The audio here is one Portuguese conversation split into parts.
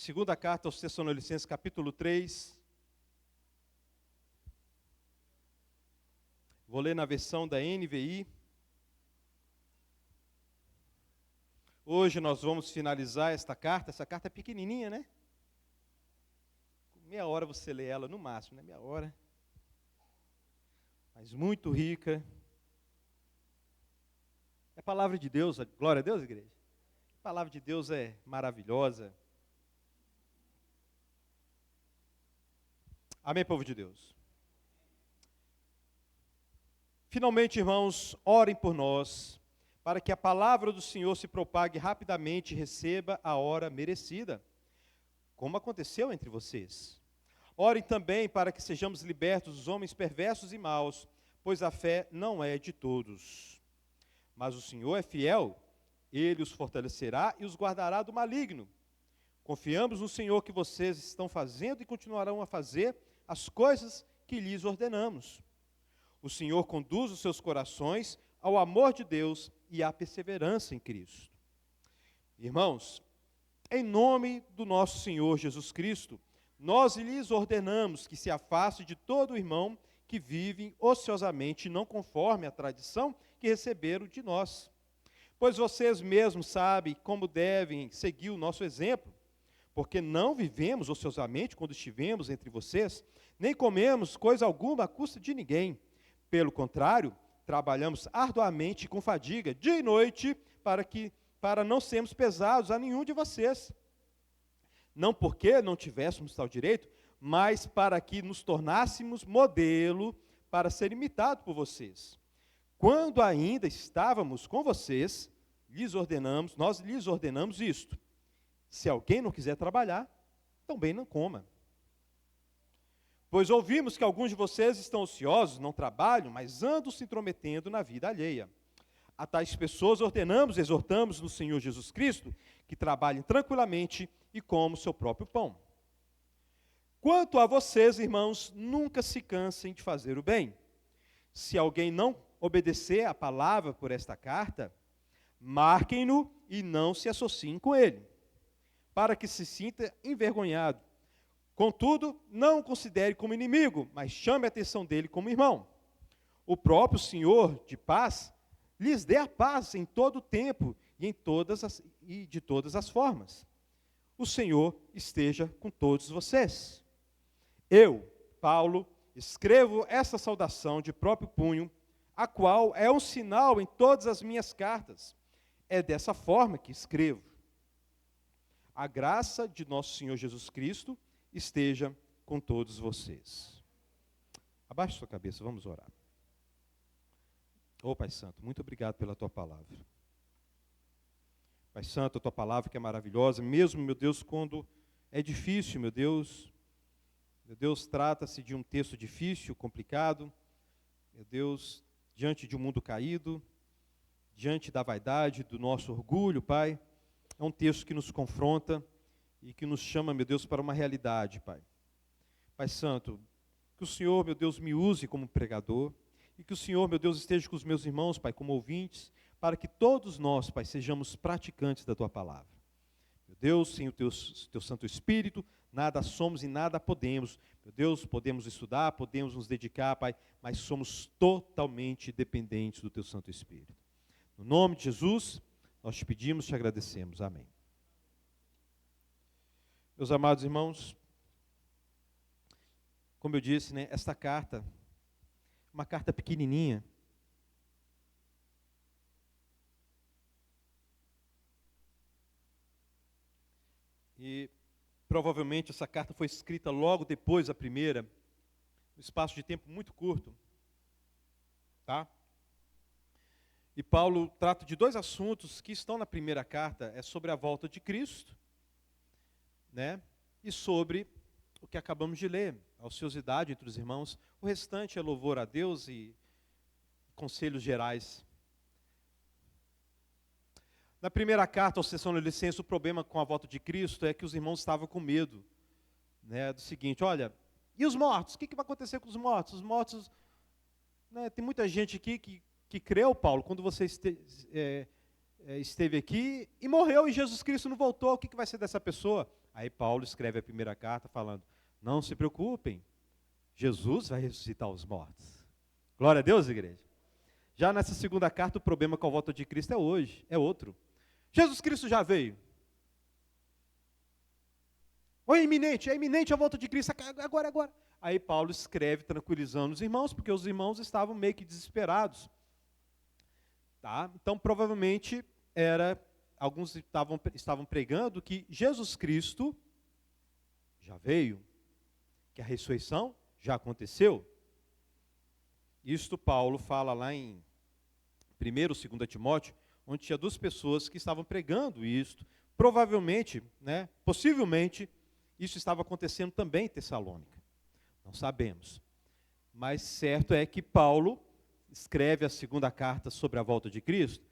Segunda carta aos Tessalonicenses, capítulo 3. Vou ler na versão da NVI. Hoje nós vamos finalizar esta carta. Essa carta é pequenininha, né? Meia hora você lê ela no máximo, né? Meia hora. Mas muito rica. É a palavra de Deus. Glória a Deus, igreja. A palavra de Deus é maravilhosa. Amém, povo de Deus. Finalmente, irmãos, orem por nós, para que a palavra do Senhor se propague rapidamente e receba a hora merecida, como aconteceu entre vocês. Orem também para que sejamos libertos dos homens perversos e maus, pois a fé não é de todos. Mas o Senhor é fiel, Ele os fortalecerá e os guardará do maligno. Confiamos no Senhor que vocês estão fazendo e continuarão a fazer as coisas que lhes ordenamos. O Senhor conduz os seus corações ao amor de Deus e à perseverança em Cristo. Irmãos, em nome do nosso Senhor Jesus Cristo, nós lhes ordenamos que se afaste de todo irmão que vive ociosamente não conforme a tradição que receberam de nós. Pois vocês mesmos sabem como devem seguir o nosso exemplo, porque não vivemos ociosamente quando estivemos entre vocês, nem comemos coisa alguma à custa de ninguém. Pelo contrário, trabalhamos arduamente com fadiga, dia e noite, para não sermos pesados a nenhum de vocês. Não porque não tivéssemos tal direito, mas para que nos tornássemos modelo para ser imitado por vocês. Quando ainda estávamos com vocês, nós lhes ordenamos isto: se alguém não quiser trabalhar, também não coma. Pois ouvimos que alguns de vocês estão ociosos, não trabalham, mas andam se intrometendo na vida alheia. A tais pessoas exortamos no Senhor Jesus Cristo, que trabalhem tranquilamente e comam o seu próprio pão. Quanto a vocês, irmãos, nunca se cansem de fazer o bem. Se alguém não obedecer a palavra por esta carta, marquem-no e não se associem com ele, para que se sinta envergonhado. Contudo, não o considere como inimigo, mas chame a atenção dele como irmão. O próprio Senhor de paz lhes dê a paz em todo o tempo e de todas as formas. O Senhor esteja com todos vocês. Eu, Paulo, escrevo esta saudação de próprio punho, a qual é um sinal em todas as minhas cartas. É dessa forma que escrevo. A graça de nosso Senhor Jesus Cristo esteja com todos vocês. Abaixe sua cabeça, vamos orar. Pai Santo, muito obrigado pela tua palavra. Pai Santo, a tua palavra que é maravilhosa, mesmo, meu Deus, quando é difícil, meu Deus, trata-se de um texto difícil, complicado, meu Deus, diante de um mundo caído, diante da vaidade, do nosso orgulho, Pai, é um texto que nos confronta e que nos chama, meu Deus, para uma realidade, Pai. Pai Santo, que o Senhor, meu Deus, me use como pregador e que o Senhor, meu Deus, esteja com os meus irmãos, Pai, como ouvintes, para que todos nós, Pai, sejamos praticantes da Tua palavra. Meu Deus, sem o Teu Santo Espírito, nada somos e nada podemos. Meu Deus, podemos estudar, podemos nos dedicar, Pai, mas somos totalmente dependentes do Teu Santo Espírito. No nome de Jesus, nós te pedimos e te agradecemos. Amém. Meus amados irmãos, como eu disse, né, esta carta, uma carta pequenininha, e provavelmente essa carta foi escrita logo depois da primeira, um espaço de tempo muito curto, tá? E Paulo trata de dois assuntos que estão na primeira carta, é sobre a volta de Cristo, né? E sobre o que acabamos de ler, a ociosidade entre os irmãos. O restante é louvor a Deus e conselhos gerais. Na primeira carta aos Tessalonicenses, o problema com a volta de Cristo é que os irmãos estavam com medo, né, do seguinte: olha, e os mortos? O que vai acontecer com os mortos? Os mortos, né, tem muita gente aqui que creu, Paulo, quando você esteve aqui e morreu e Jesus Cristo não voltou, o que vai ser dessa pessoa? Aí Paulo escreve a primeira carta falando, não se preocupem, Jesus vai ressuscitar os mortos. Glória a Deus, igreja. Já nessa segunda carta, o problema com a volta de Cristo é outro. Jesus Cristo já veio. Ou é iminente a volta de Cristo, agora. Aí Paulo escreve tranquilizando os irmãos, porque os irmãos estavam meio que desesperados. Tá? Então, provavelmente, alguns estavam pregando que Jesus Cristo já veio, que a ressurreição já aconteceu. Isto Paulo fala lá em 1º ou 2 Timóteo, onde tinha 2 pessoas que estavam pregando isto. Provavelmente, possivelmente, isso estava acontecendo também em Tessalônica. Não sabemos. Mas certo é que Paulo escreve a segunda carta sobre a volta de Cristo,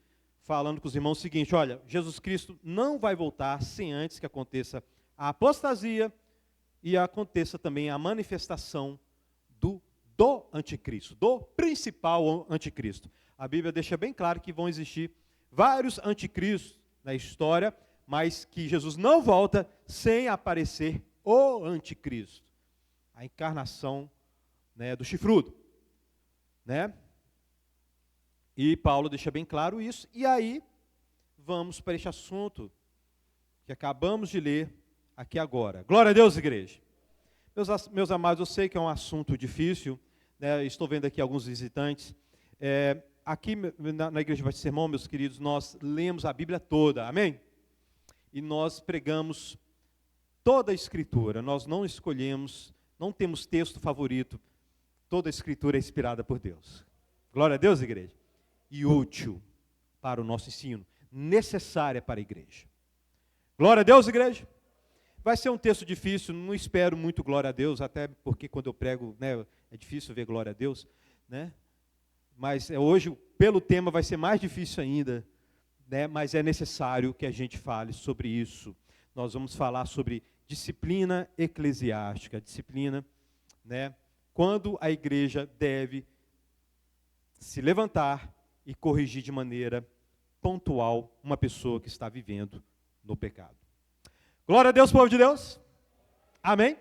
falando com os irmãos o seguinte, olha, Jesus Cristo não vai voltar sem antes que aconteça a apostasia e aconteça também a manifestação do anticristo, do principal anticristo. A Bíblia deixa bem claro que vão existir vários anticristos na história, mas que Jesus não volta sem aparecer o anticristo, a encarnação, do chifrudo, E Paulo deixa bem claro isso, e aí vamos para este assunto que acabamos de ler aqui agora. Glória a Deus, igreja. Meus amados, eu sei que é um assunto difícil, estou vendo aqui alguns visitantes. Aqui na Igreja Batista Sermão, meus queridos, nós lemos a Bíblia toda, amém? E nós pregamos toda a Escritura, nós não escolhemos, não temos texto favorito, toda a Escritura é inspirada por Deus. Glória a Deus, igreja. E útil para o nosso ensino, necessária para a igreja. Glória a Deus, igreja. Vai ser um texto difícil, não espero muito glória a Deus, até porque quando eu prego, é difícil ver glória a Deus, Mas hoje, pelo tema, vai ser mais difícil ainda, Mas é necessário que a gente fale sobre isso. Nós vamos falar sobre disciplina eclesiástica, disciplina, quando a igreja deve se levantar e corrigir de maneira pontual uma pessoa que está vivendo no pecado. Glória a Deus, povo de Deus. Amém?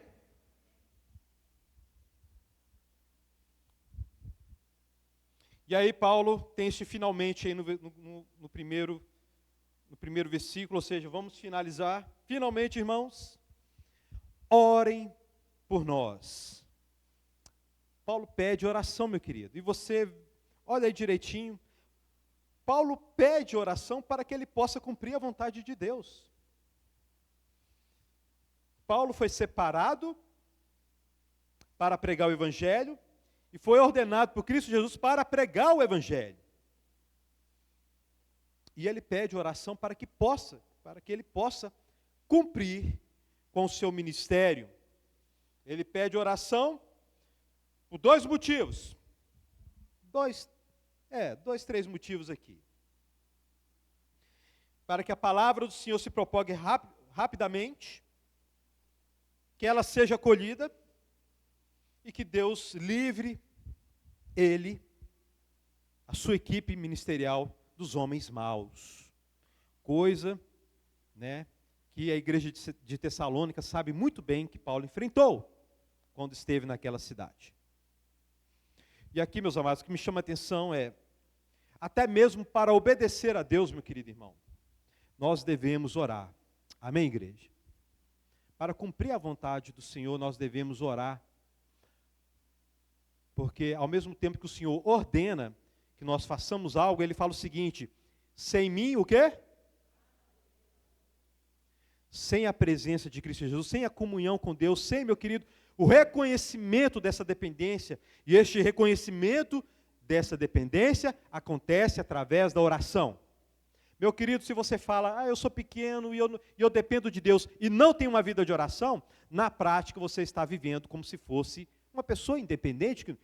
E aí Paulo tem este finalmente aí no primeiro versículo, ou seja, vamos finalizar. Finalmente, irmãos, orem por nós. Paulo pede oração, meu querido. E você, olha aí direitinho, Paulo pede oração para que ele possa cumprir a vontade de Deus. Paulo foi separado para pregar o Evangelho e foi ordenado por Cristo Jesus para pregar o Evangelho. E ele pede oração para que ele possa cumprir com o seu ministério. Ele pede oração por 2 motivos. 3 motivos aqui. Para que a palavra do Senhor se propague rapidamente, que ela seja acolhida e que Deus livre ele, a sua equipe ministerial dos homens maus. Coisa, que a igreja de Tessalônica sabe muito bem que Paulo enfrentou quando esteve naquela cidade. E aqui, meus amados, o que me chama a atenção é, até mesmo para obedecer a Deus, meu querido irmão, nós devemos orar. Amém, igreja? Para cumprir a vontade do Senhor, nós devemos orar. Porque ao mesmo tempo que o Senhor ordena que nós façamos algo, Ele fala o seguinte, sem mim o quê? Sem a presença de Cristo Jesus, sem a comunhão com Deus, sem, meu querido, o reconhecimento dessa dependência. E este reconhecimento dessa dependência acontece através da oração. Meu querido, se você fala, eu sou pequeno e eu dependo de Deus e não tenho uma vida de oração, na prática você está vivendo como se fosse uma pessoa independente que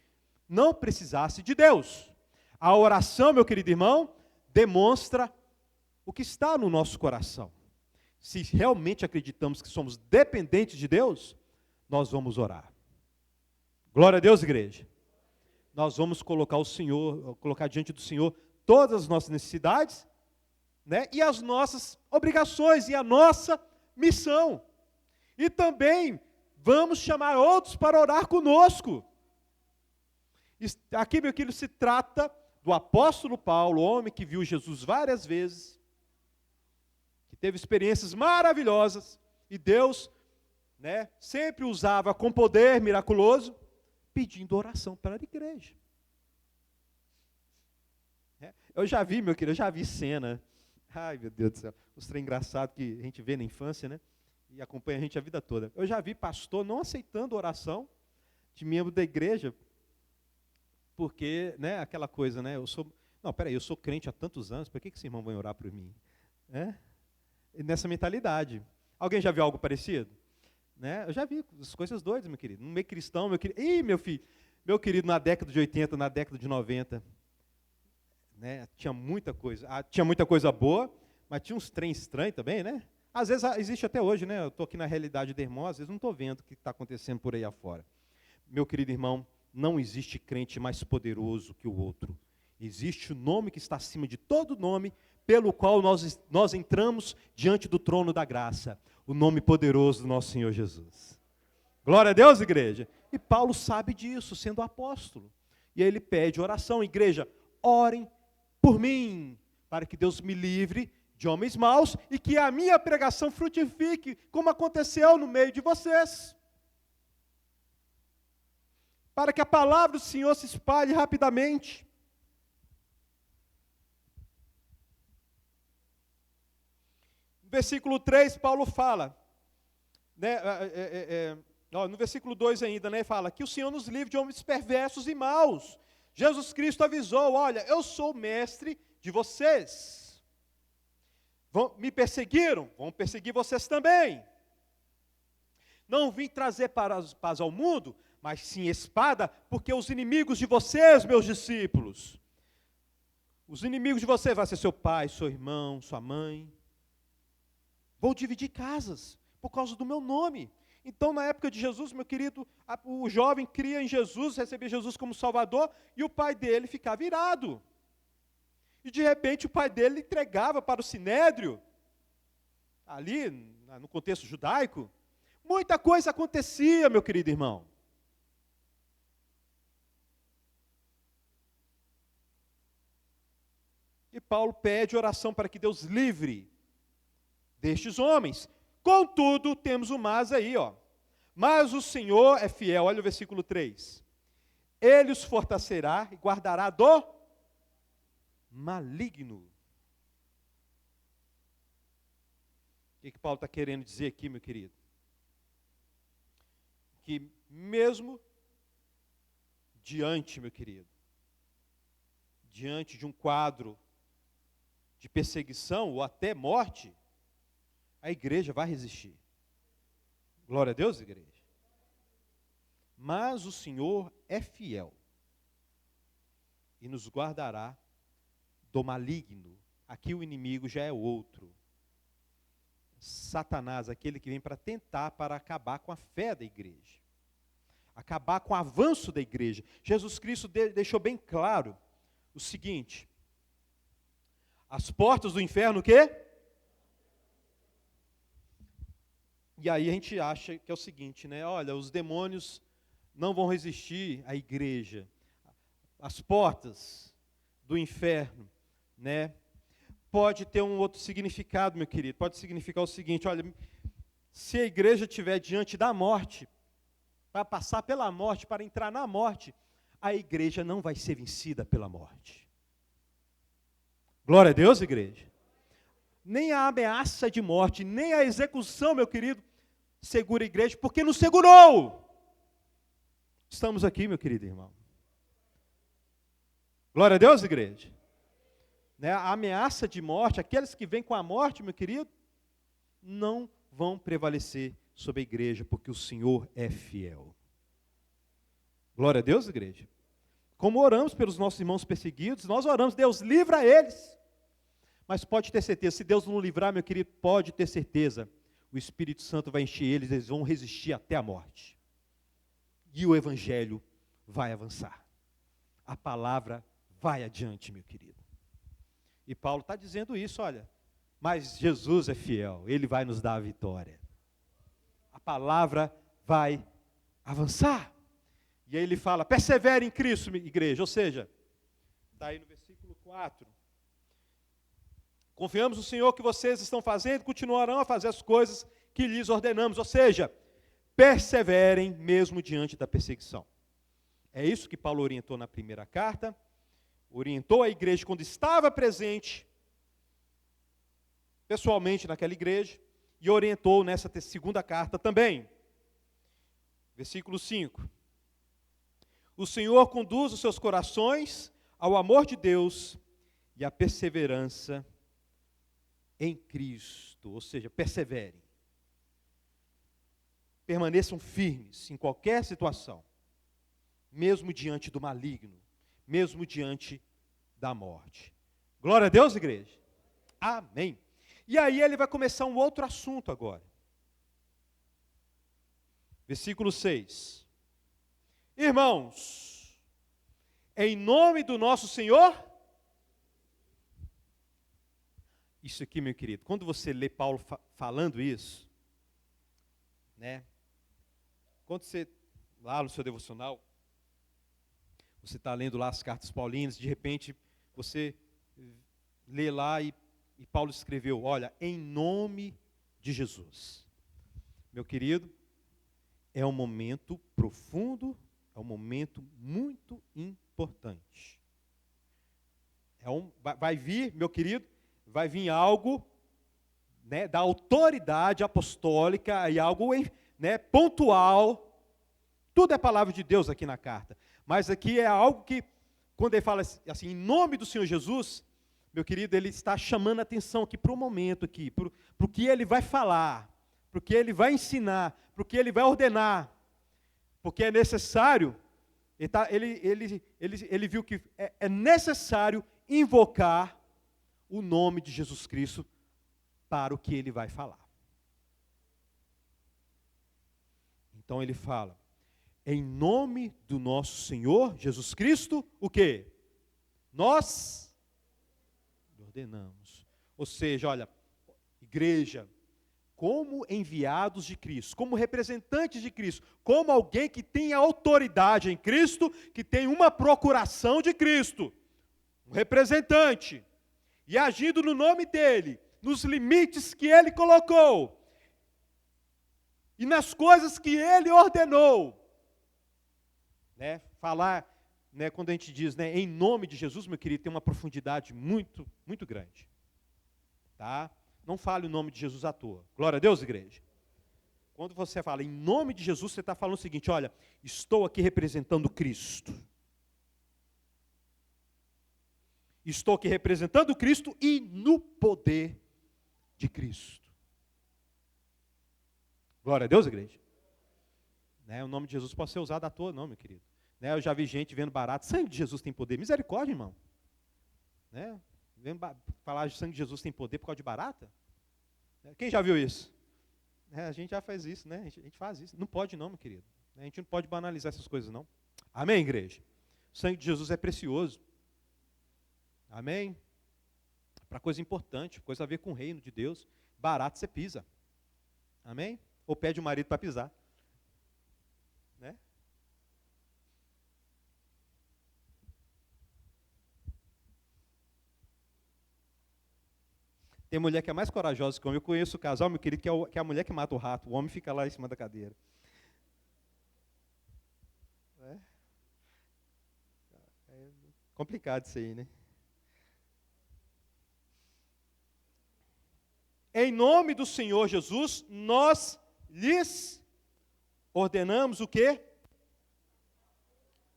não precisasse de Deus. A oração, meu querido irmão, demonstra o que está no nosso coração. Se realmente acreditamos que somos dependentes de Deus, nós vamos orar. Glória a Deus, igreja. Nós vamos colocar diante do Senhor todas as nossas necessidades, e as nossas obrigações e a nossa missão. E também vamos chamar outros para orar conosco. Aqui, meu querido, se trata do apóstolo Paulo, homem que viu Jesus várias vezes, que teve experiências maravilhosas, e Deus, sempre usava com poder miraculoso, pedindo oração para a igreja. Eu já vi, meu querido, cena, ai meu Deus do céu, os trem engraçados que a gente vê na infância, né? E acompanha a gente a vida toda. Eu já vi pastor não aceitando oração de membro da igreja, porque, aquela coisa, eu sou crente há tantos anos, por que esse irmão vai orar por mim? E nessa mentalidade. Alguém já viu algo parecido? Eu já vi as coisas doidas, meu querido. No meio cristão, meu querido. Ih, meu querido, na década de 80, na década de 90, tinha muita coisa boa, mas tinha uns trem estranhos também, Às vezes existe até hoje, Eu estou aqui na realidade do irmão, às vezes não estou vendo o que está acontecendo por aí afora. Meu querido irmão, não existe crente mais poderoso que o outro. Existe o nome que está acima de todo nome, pelo qual nós entramos diante do trono da graça. O nome poderoso do nosso Senhor Jesus. Glória a Deus, igreja. E Paulo sabe disso, sendo apóstolo. E aí ele pede oração, igreja, orem por mim, para que Deus me livre de homens maus e que a minha pregação frutifique, como aconteceu no meio de vocês. Para que a palavra do Senhor se espalhe rapidamente. No versículo 3, Paulo fala, no versículo 2 ainda, fala que o Senhor nos livre de homens perversos e maus. Jesus Cristo avisou, olha, eu sou o mestre de vocês. Me perseguiram, vão perseguir vocês também. Não vim trazer paz ao mundo, mas sim espada, porque os inimigos de vocês, meus discípulos, os inimigos de vocês vão ser seu pai, seu irmão, sua mãe, vão dividir casas, por causa do meu nome. Então, na época de Jesus, meu querido, o jovem cria em Jesus, recebia Jesus como Salvador, e o pai dele ficava irado. E de repente o pai dele entregava para o sinédrio, ali no contexto judaico, muita coisa acontecia, meu querido irmão. E Paulo pede oração para que Deus livre destes homens. Contudo, temos o mas aí, Mas o Senhor é fiel, olha o versículo 3. Ele os fortalecerá e guardará do maligno. O que Paulo está querendo dizer aqui, meu querido? Que mesmo diante, meu querido, diante de um quadro de perseguição ou até morte, a igreja vai resistir. Glória a Deus, igreja. Mas o Senhor é fiel e nos guardará do maligno. Aqui o inimigo já é outro. Satanás, aquele que vem para tentar, para acabar com a fé da igreja. Acabar com o avanço da igreja. Jesus Cristo deixou bem claro o seguinte: as portas do inferno o quê? E aí a gente acha que é o seguinte, olha, os demônios não vão resistir à igreja. As portas do inferno, pode ter um outro significado, meu querido. Pode significar o seguinte, olha, se a igreja estiver diante da morte, para passar pela morte, para entrar na morte, a igreja não vai ser vencida pela morte. Glória a Deus, igreja. Nem a ameaça de morte, nem a execução, meu querido, segura a igreja, porque nos segurou. Estamos aqui, meu querido irmão. Glória a Deus, igreja. A ameaça de morte, aqueles que vêm com a morte, meu querido, não vão prevalecer sobre a igreja, porque o Senhor é fiel. Glória a Deus, igreja. Como oramos pelos nossos irmãos perseguidos, nós oramos, Deus livra eles. Mas pode ter certeza, se Deus não livrar, meu querido, pode ter certeza, o Espírito Santo vai encher eles, eles vão resistir até a morte. E o Evangelho vai avançar. A palavra vai adiante, meu querido. E Paulo está dizendo isso, olha, mas Jesus é fiel, Ele vai nos dar a vitória. A palavra vai avançar. E aí ele fala, persevere em Cristo, igreja. Ou seja, está aí no versículo 4. Confiamos no Senhor que vocês estão fazendo, continuarão a fazer as coisas que lhes ordenamos. Ou seja, perseverem mesmo diante da perseguição. É isso que Paulo orientou na primeira carta, orientou a igreja quando estava presente, pessoalmente naquela igreja, e orientou nessa segunda carta também. Versículo 5. O Senhor conduz os seus corações ao amor de Deus e à perseverança em Cristo. Ou seja, perseverem. Permaneçam firmes em qualquer situação, mesmo diante do maligno, mesmo diante da morte. Glória a Deus, igreja. Amém. E aí ele vai começar um outro assunto agora. Versículo 6. Irmãos, em nome do nosso Senhor... Isso aqui, meu querido, quando você lê Paulo falando isso, né? Quando você, lá no seu devocional, você está lendo lá as cartas paulinas, de repente você lê lá e Paulo escreveu, olha, em nome de Jesus. Meu querido, é um momento profundo, é um momento muito importante. Vai vir, meu querido, vai vir algo, né, da autoridade apostólica e algo, né, pontual. Tudo é palavra de Deus aqui na carta. Mas aqui é algo que, quando ele fala assim, em nome do Senhor Jesus, meu querido, ele está chamando a atenção aqui para o momento aqui, para o que ele vai falar, para o que ele vai ensinar, para o que ele vai ordenar. Porque é necessário, ele viu que é necessário invocar o nome de Jesus Cristo para o que ele vai falar. Então ele fala, em nome do nosso Senhor Jesus Cristo, o quê? Nós ordenamos. Ou seja, olha, igreja, como enviados de Cristo, como representantes de Cristo, como alguém que tem autoridade em Cristo, que tem uma procuração de Cristo, um representante, e agindo no nome dele, nos limites que ele colocou, e nas coisas que ele ordenou, né? Falar, né, quando a gente diz, né, em nome de Jesus, meu querido, tem uma profundidade muito, muito grande. Tá? Não fale o nome de Jesus à toa. Glória a Deus, igreja. Quando você fala em nome de Jesus, você está falando o seguinte, olha, estou aqui representando Cristo. Estou aqui representando Cristo e no poder de Cristo. Glória a Deus, igreja. Né, o nome de Jesus pode ser usado à toa, não, meu querido. Né, eu já vi gente vendo barato. Sangue de Jesus tem poder. Misericórdia, irmão. Né, falar de sangue de Jesus tem poder por causa de barata? Quem já viu isso? A gente já faz isso, né? A gente faz isso. Não pode não, meu querido. A gente não pode banalizar essas coisas, não. Amém, igreja? O sangue de Jesus é precioso. Amém? Para coisa importante, coisa a ver com o reino de Deus. Barato você pisa. Amém? Ou pede o marido para pisar. Né? Tem mulher que é mais corajosa que o homem. Eu conheço o casal, meu querido, que é a mulher que mata o rato. O homem fica lá em cima da cadeira. É complicado isso aí, né? Em nome do Senhor Jesus, nós lhes ordenamos o quê?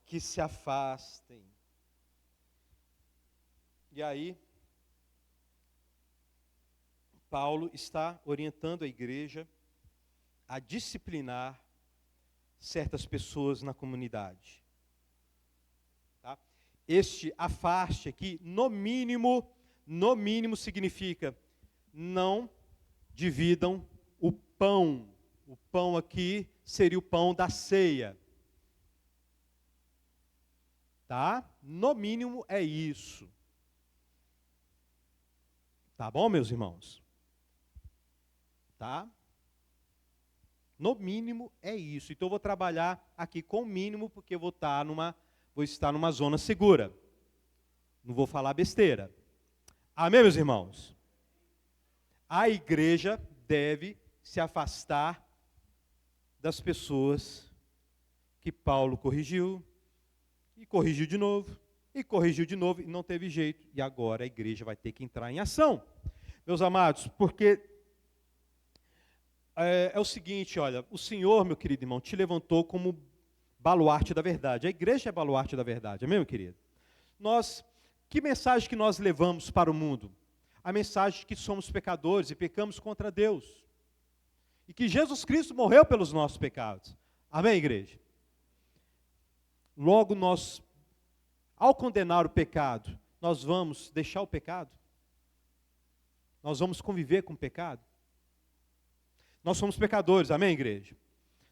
Que se afastem. E aí, Paulo está orientando a igreja a disciplinar certas pessoas na comunidade. Tá? Este afaste aqui, no mínimo significa não dividam o pão. O pão aqui seria o pão da ceia. Tá? No mínimo é isso. Tá bom, meus irmãos? Tá? No mínimo é isso. Então eu vou trabalhar aqui com o mínimo, porque eu vou estar numa zona segura. Não vou falar besteira. Amém, meus irmãos? A igreja deve se afastar das pessoas que Paulo corrigiu, e corrigiu de novo, e não teve jeito. E agora a igreja vai ter que entrar em ação. Meus amados, porque é o seguinte, olha, o Senhor, meu querido irmão, te levantou como baluarte da verdade. A igreja é baluarte da verdade, amém, meu querido? Que mensagem que nós levamos para o mundo? A mensagem de que somos pecadores e pecamos contra Deus. E que Jesus Cristo morreu pelos nossos pecados. Amém, igreja? Logo nós, ao condenar o pecado, nós vamos deixar o pecado? Nós vamos conviver com o pecado? Nós somos pecadores, amém, igreja?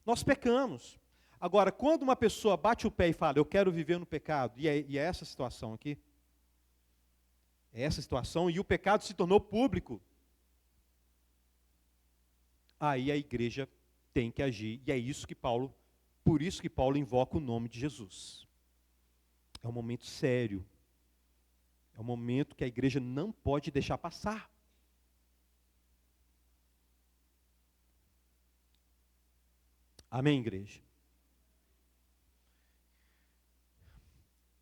Nós pecamos. Agora, quando uma pessoa bate o pé e fala, eu quero viver no pecado, e é essa situação aqui, é essa situação, e o pecado se tornou público, aí a igreja tem que agir, e por isso que Paulo invoca o nome de Jesus. É um momento sério, é um momento que a igreja não pode deixar passar. Amém, igreja?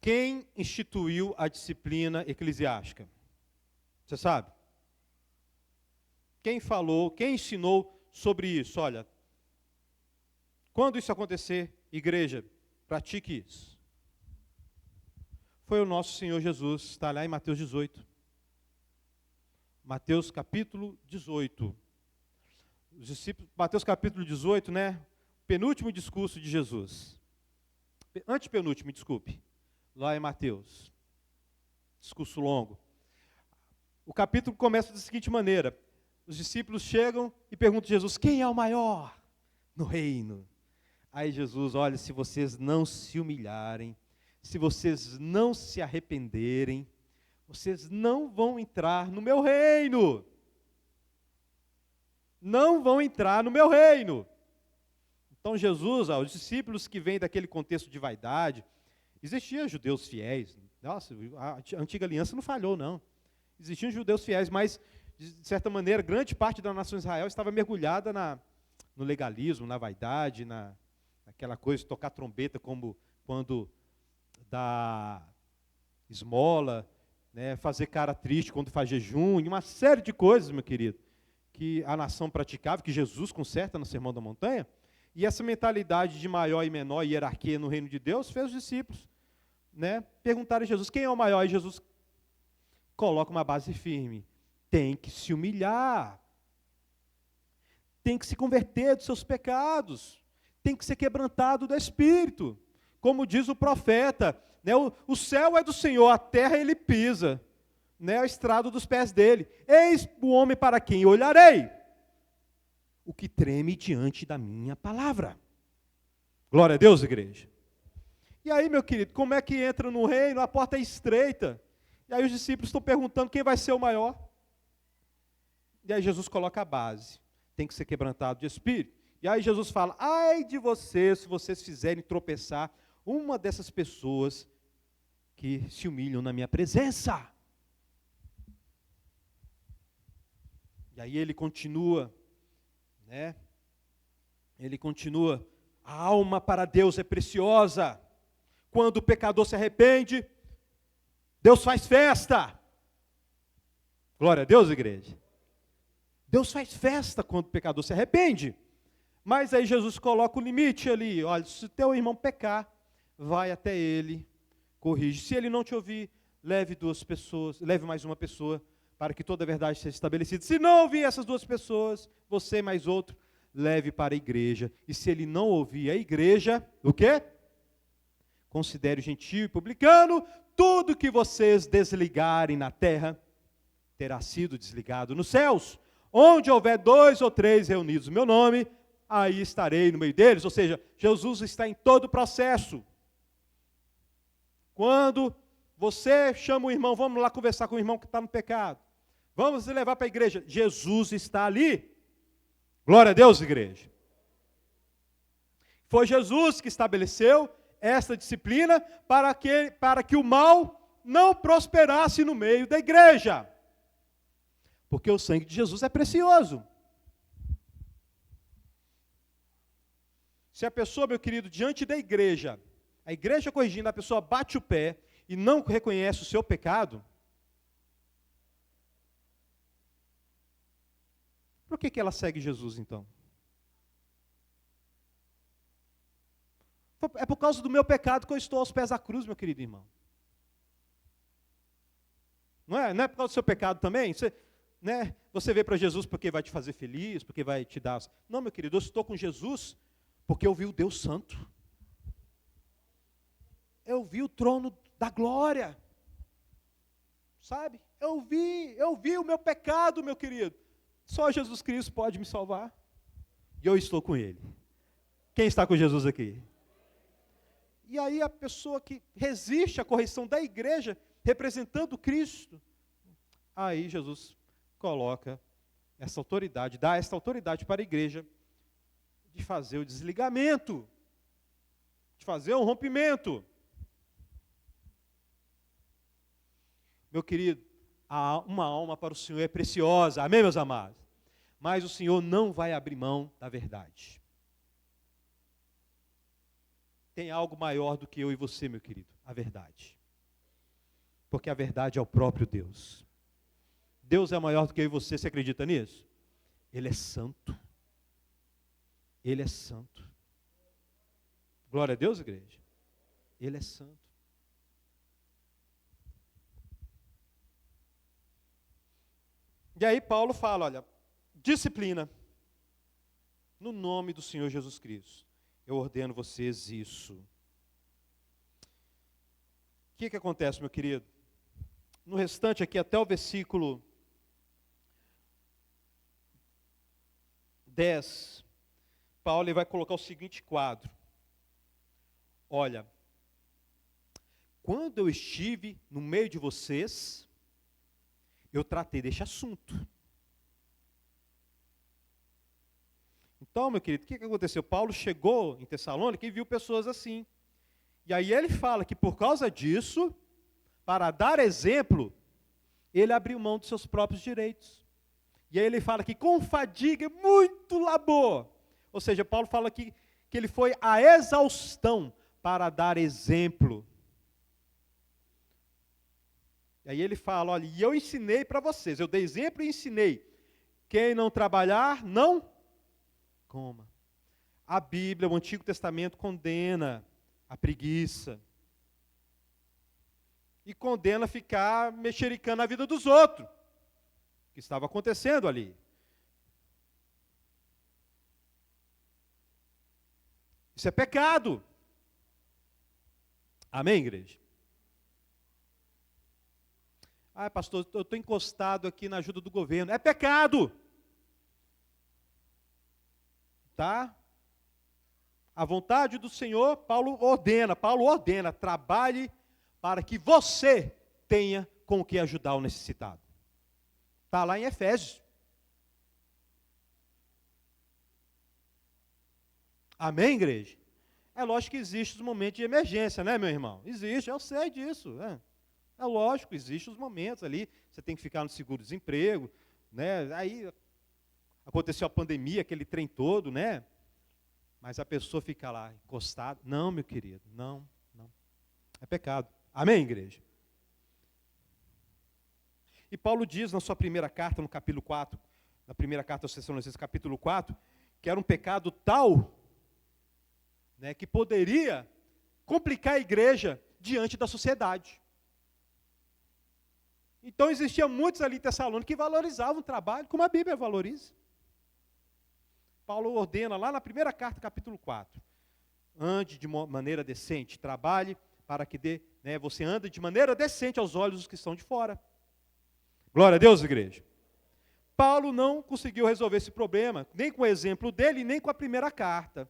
Quem instituiu a disciplina eclesiástica? Você sabe? Quem falou, quem ensinou sobre isso? Olha, quando isso acontecer, igreja, pratique isso. Foi o nosso Senhor Jesus, está lá em Mateus 18. Mateus capítulo 18. Os discípulos, Mateus capítulo 18, né? Penúltimo discurso de Jesus. Antepenúltimo, desculpe. Lá em Mateus. Discurso longo. O capítulo começa da seguinte maneira. Os discípulos chegam e perguntam a Jesus, quem é o maior no reino? Aí Jesus, olha, se vocês não se humilharem, se vocês não se arrependerem, vocês não vão entrar no meu reino. Não vão entrar no meu reino. Então Jesus, os discípulos que vêm daquele contexto de vaidade, existiam judeus fiéis. Nossa, a antiga aliança não falhou, não. Existiam judeus fiéis, mas, de certa maneira, grande parte da nação de Israel estava mergulhada no legalismo, na vaidade, naquela coisa de tocar trombeta como quando dá esmola, né, fazer cara triste quando faz jejum, e uma série de coisas, meu querido, que a nação praticava, que Jesus conserta no Sermão da Montanha. E essa mentalidade de maior e menor hierarquia no reino de Deus fez os discípulos, né, perguntarem a Jesus, quem é o maior? E Jesus coloca uma base firme. Tem que se humilhar. Tem que se converter dos seus pecados. Tem que ser quebrantado do Espírito. Como diz o profeta, né, o céu é do Senhor, a terra ele pisa, né, o estrado dos pés dele. Eis o homem para quem olharei. O que treme diante da minha palavra. Glória a Deus, igreja. E aí, meu querido, como é que entra no reino? A porta é estreita. E aí os discípulos estão perguntando quem vai ser o maior. E aí Jesus coloca a base. Tem que ser quebrantado de espírito. E aí Jesus fala, ai de vocês, se vocês fizerem tropeçar uma dessas pessoas que se humilham na minha presença. E aí ele continua, né? Ele continua, a alma para Deus é preciosa. Quando o pecador se arrepende, Deus faz festa. Glória a Deus, igreja. Deus faz festa quando o pecador se arrepende. Mas aí Jesus coloca o limite ali. Olha, se teu irmão pecar, vai até ele, corrige. Se ele não te ouvir, leve mais uma pessoa, para que toda a verdade seja estabelecida. Se não ouvir essas duas pessoas, você mais outro, leve para a igreja. E se ele não ouvir a igreja, o quê? Considere o gentio e publicano, tudo que vocês desligarem na terra, terá sido desligado nos céus. Onde houver 2 ou 3 reunidos no meu nome, aí estarei no meio deles. Ou seja, Jesus está em todo o processo. Quando você chama o irmão, vamos lá conversar com o irmão que está no pecado. Vamos levar para a igreja. Jesus está ali. Glória a Deus, igreja. Foi Jesus que estabeleceu essa disciplina para que o mal não prosperasse no meio da igreja. Porque o sangue de Jesus é precioso. Se a pessoa, meu querido, diante da igreja, a igreja corrigindo, a pessoa bate o pé e não reconhece o seu pecado, por que ela segue Jesus então? É por causa do meu pecado que eu estou aos pés da cruz, meu querido irmão. Não é por causa do seu pecado também? Você veio para Jesus porque vai te fazer feliz, porque vai te dar... Não, meu querido, eu estou com Jesus porque eu vi o Deus Santo. Eu vi o trono da glória. Sabe? Eu vi o meu pecado, meu querido. Só Jesus Cristo pode me salvar. E eu estou com Ele. Quem está com Jesus aqui? E aí a pessoa que resiste à correção da igreja, representando Cristo, aí Jesus coloca essa autoridade, dá essa autoridade para a igreja de fazer o desligamento, de fazer um rompimento. Meu querido, uma alma para o Senhor é preciosa, amém, meus amados? Mas o Senhor não vai abrir mão da verdade. Tem algo maior do que eu e você, meu querido, a verdade. Porque a verdade é o próprio Deus. Deus é maior do que eu e você acredita nisso? Ele é santo. Ele é santo. Glória a Deus, igreja. Ele é santo. E aí Paulo fala, olha, disciplina, no nome do Senhor Jesus Cristo. Eu ordeno vocês isso. O que acontece, meu querido? No restante aqui, até o versículo 10, Paulo vai colocar o seguinte quadro. Olha, quando eu estive no meio de vocês, eu tratei deste assunto. Então, meu querido, o que aconteceu? Paulo chegou em Tessalônica e viu pessoas assim. E aí ele fala que por causa disso, para dar exemplo, ele abriu mão dos seus próprios direitos. E aí ele fala que com fadiga, muito labor. Ou seja, Paulo fala que ele foi à exaustão para dar exemplo. E aí ele fala, olha, e eu ensinei para vocês, eu dei exemplo e ensinei. Quem não trabalhar, não coma. A Bíblia, o Antigo Testamento, condena a preguiça. E condena ficar mexericando na vida dos outros. O que estava acontecendo ali. Isso é pecado. Amém, igreja? Ah, pastor, eu estou encostado aqui na ajuda do governo. É pecado. Tá? A vontade do Senhor, Paulo ordena, trabalhe para que você tenha com o que ajudar o necessitado. Está lá em Efésios. Amém, igreja? É lógico que existem os momentos de emergência, né, meu irmão? Existe, eu sei disso, né? É lógico, existem os momentos ali, você tem que ficar no seguro-desemprego, né? Aí aconteceu a pandemia, aquele trem todo, né? Mas a pessoa fica lá encostada. Não, meu querido, não. É pecado. Amém, igreja? E Paulo diz na sua primeira carta, no capítulo 4, na primeira carta aos Tessalonicenses, capítulo 4, que era um pecado tal, né, que poderia complicar a igreja diante da sociedade. Então existiam muitos ali em Tessalônica que valorizavam o trabalho, como a Bíblia valoriza. Paulo ordena lá na primeira carta, capítulo 4, ande de maneira decente, trabalhe para que você ande de maneira decente aos olhos dos que estão de fora. Glória a Deus, igreja. Paulo não conseguiu resolver esse problema, nem com o exemplo dele, nem com a primeira carta.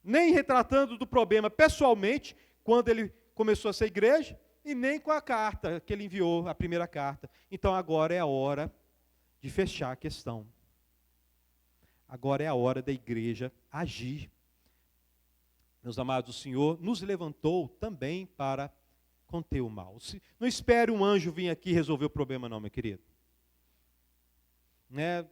Nem retratando do problema pessoalmente, quando ele começou essa igreja, e nem com a carta que ele enviou, a primeira carta. Então agora é a hora de fechar a questão. Agora é a hora da igreja agir. Meus amados, o Senhor nos levantou também para conter o mal. Não espere um anjo vir aqui resolver o problema não, meu querido. Né?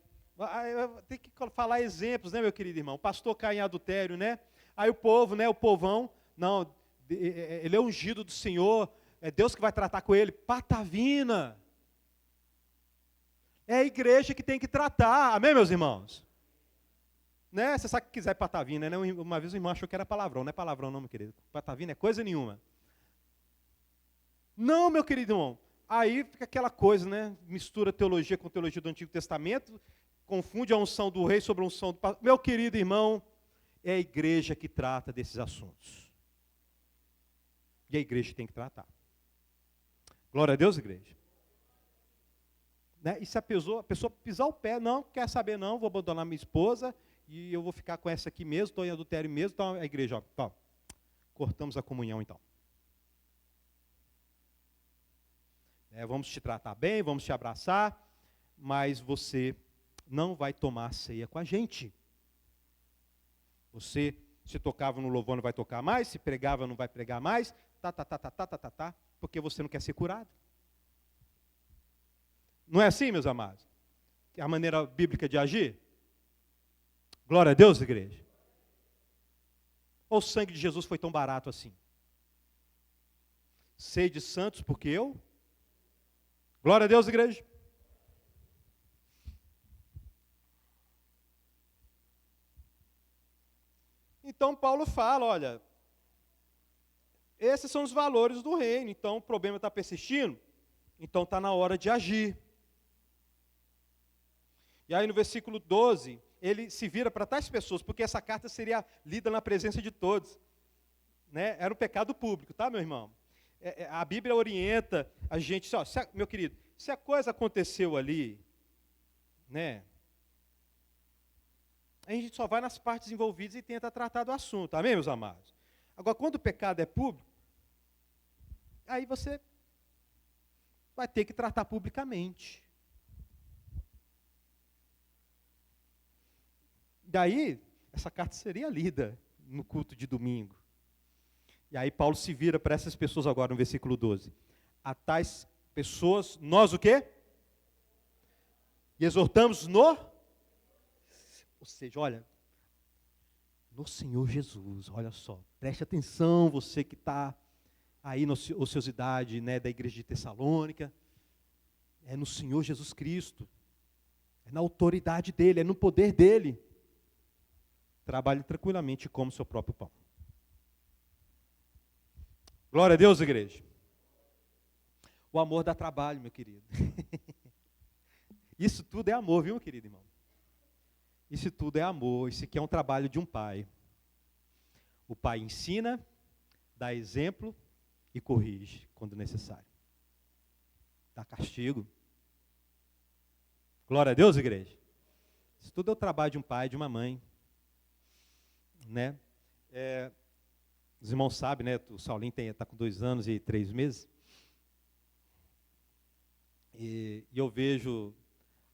Tem que falar exemplos, né, meu querido irmão? O pastor cai em adultério, né? Aí o povo, né, o povão, não, ele é ungido do Senhor, é Deus que vai tratar com ele. Patavina. É a igreja que tem que tratar, amém, meus irmãos? Né? Você sabe que quiser patavina, né? Uma vez o irmão achou que era palavrão, não é palavrão não, meu querido. Patavina é coisa nenhuma. Não, meu querido irmão. Aí fica aquela coisa, né? Mistura teologia com teologia do Antigo Testamento, confunde a unção do rei sobre a unção do pastor. Meu querido irmão, é a igreja que trata desses assuntos. E a igreja tem que tratar. Glória a Deus, igreja. Né? E se a pessoa pisar o pé, não quer saber não, vou abandonar minha esposa e eu vou ficar com essa aqui mesmo, estou em adultério mesmo, então a igreja, ó, cortamos a comunhão então. Vamos te tratar bem, vamos te abraçar, mas você não vai tomar ceia com a gente. Você se tocava no louvor não vai tocar mais, se pregava não vai pregar mais, porque você não quer ser curado. Não é assim, meus amados? É a maneira bíblica de agir? Glória a Deus, igreja. Ou o sangue de Jesus foi tão barato assim? Sede santos porque eu... Glória a Deus, igreja. Então Paulo fala, olha, esses são os valores do reino, então o problema está persistindo, então está na hora de agir. E aí no versículo 12, ele se vira para tais pessoas, porque essa carta seria lida na presença de todos. Né? Era um pecado público, tá, meu irmão? A Bíblia orienta a gente, meu querido, se a coisa aconteceu ali, né? A gente só vai nas partes envolvidas e tenta tratar do assunto, amém, meus amados? Agora, quando o pecado é público, aí você vai ter que tratar publicamente. Daí, essa carta seria lida no culto de domingo. E aí Paulo se vira para essas pessoas agora no versículo 12. A tais pessoas, nós o quê? E exortamos no... Ou seja, olha, no Senhor Jesus, olha só, preste atenção, você que está aí na ociosidade, né, da igreja de Tessalônica, é no Senhor Jesus Cristo, é na autoridade dEle, é no poder dEle. Trabalhe tranquilamente e coma o seu próprio pão. Glória a Deus, igreja. O amor dá trabalho, meu querido. Isso tudo é amor, viu, meu querido irmão? Isso tudo é amor, isso aqui é um trabalho de um pai. O pai ensina, dá exemplo e corrige quando necessário. Dá castigo. Glória a Deus, igreja. Isso tudo é o trabalho de um pai e de uma mãe. Né? Os irmãos sabem, né? O Saulinho está com 2 anos e 3 meses. E eu vejo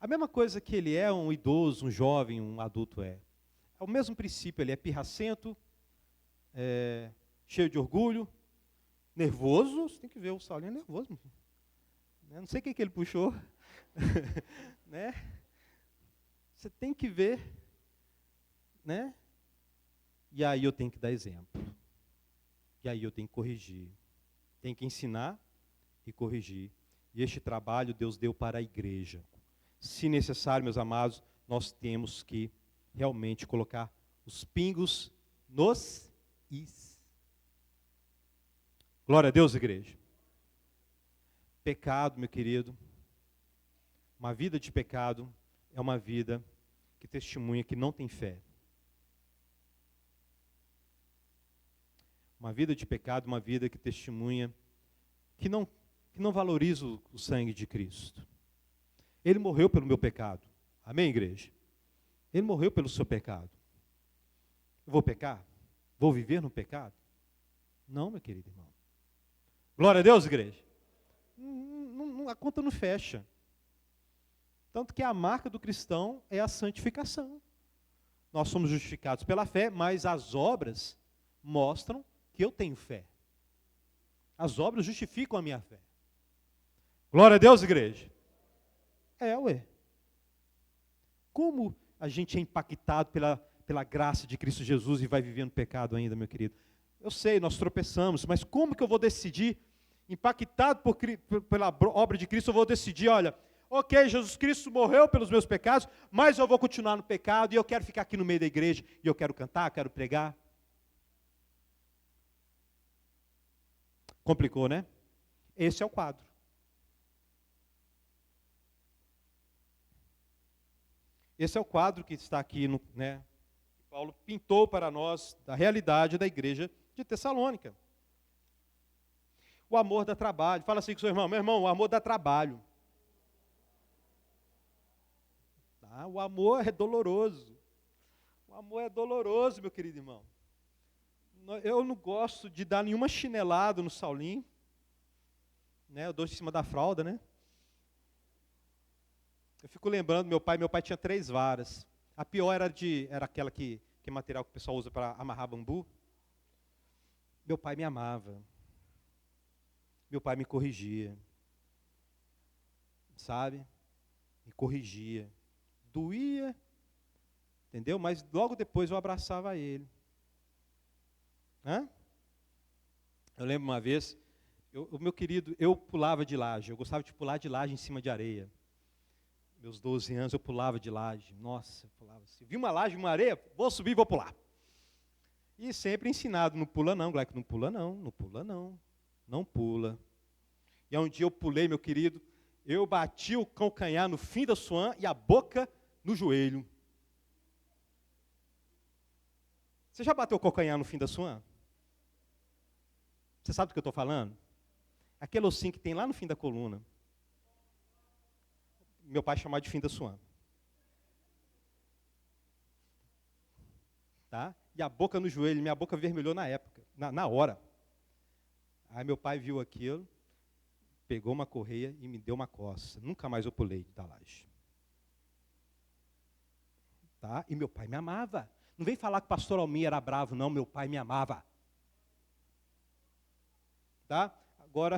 a mesma coisa que ele é um idoso, um jovem, um adulto é. É o mesmo princípio, ele é pirracento, cheio de orgulho, nervoso. Você tem que ver, o Saulinho é nervoso. Não sei o que ele puxou. Né? Você tem que ver, né? E aí eu tenho que dar exemplo. E aí eu tenho que corrigir. Tem que ensinar e corrigir. E este trabalho Deus deu para a igreja. Se necessário, meus amados, nós temos que realmente colocar os pingos nos is. Glória a Deus, igreja. Pecado, meu querido, uma vida de pecado é uma vida que testemunha que não tem fé. Uma vida de pecado, uma vida que testemunha que não valoriza o sangue de Cristo. Ele morreu pelo meu pecado. Amém, igreja? Ele morreu pelo seu pecado. Eu vou pecar? Vou viver no pecado? Não, meu querido irmão. Glória a Deus, igreja. A conta não fecha. Tanto que a marca do cristão é a santificação. nós somos justificados pela fé, mas as obras mostram que eu tenho fé. As obras justificam a minha fé. Glória a Deus, igreja. Ué. Como a gente é impactado pela graça de Cristo Jesus e vai vivendo pecado ainda, meu querido? Eu sei, nós tropeçamos, mas como que eu vou decidir, impactado pela obra de Cristo, eu vou decidir, olha, ok, Jesus Cristo morreu pelos meus pecados, mas eu vou continuar no pecado e eu quero ficar aqui no meio da igreja e eu quero cantar, quero pregar. Complicou, né? Esse é o quadro. Esse é o quadro que está aqui, né? Paulo pintou para nós da realidade da igreja de Tessalônica. O amor dá trabalho. Fala assim com o seu irmão, meu irmão, o amor dá trabalho. Tá? O amor é doloroso. O amor é doloroso, meu querido irmão. Eu não gosto de dar nenhuma chinelada no Saulinho. Né? Eu dou em cima da fralda, né? Eu fico lembrando, meu pai tinha 3 varas. A pior era aquela que é material que o pessoal usa para amarrar bambu. Meu pai me amava. Meu pai me corrigia. Sabe? Me corrigia. Doía, entendeu? Mas logo depois eu abraçava ele. Hã? Eu lembro uma vez, meu querido, eu pulava de laje. Eu gostava de pular de laje em cima de areia. Meus 12 anos eu pulava de laje. Nossa, eu pulava assim. Vi uma laje, uma areia, vou subir e vou pular. E sempre ensinado, não pula não, Gleico, não pula não, não pula não, não pula. E aí um dia eu pulei, meu querido, eu bati o calcanhar no fim da suã e a boca no joelho. Você já bateu o calcanhar no fim da suã? Você sabe do que eu estou falando? Aquele ossinho que tem lá no fim da coluna. Meu pai chamava de fim da suã. Tá? E a boca no joelho, minha boca vermelhou na época, na hora. Aí meu pai viu aquilo, pegou uma correia e me deu uma coça. Nunca mais eu pulei da laje. Tá? E meu pai me amava. Não vem falar que o pastor Almir era bravo, não, meu pai me amava. Tá? Agora,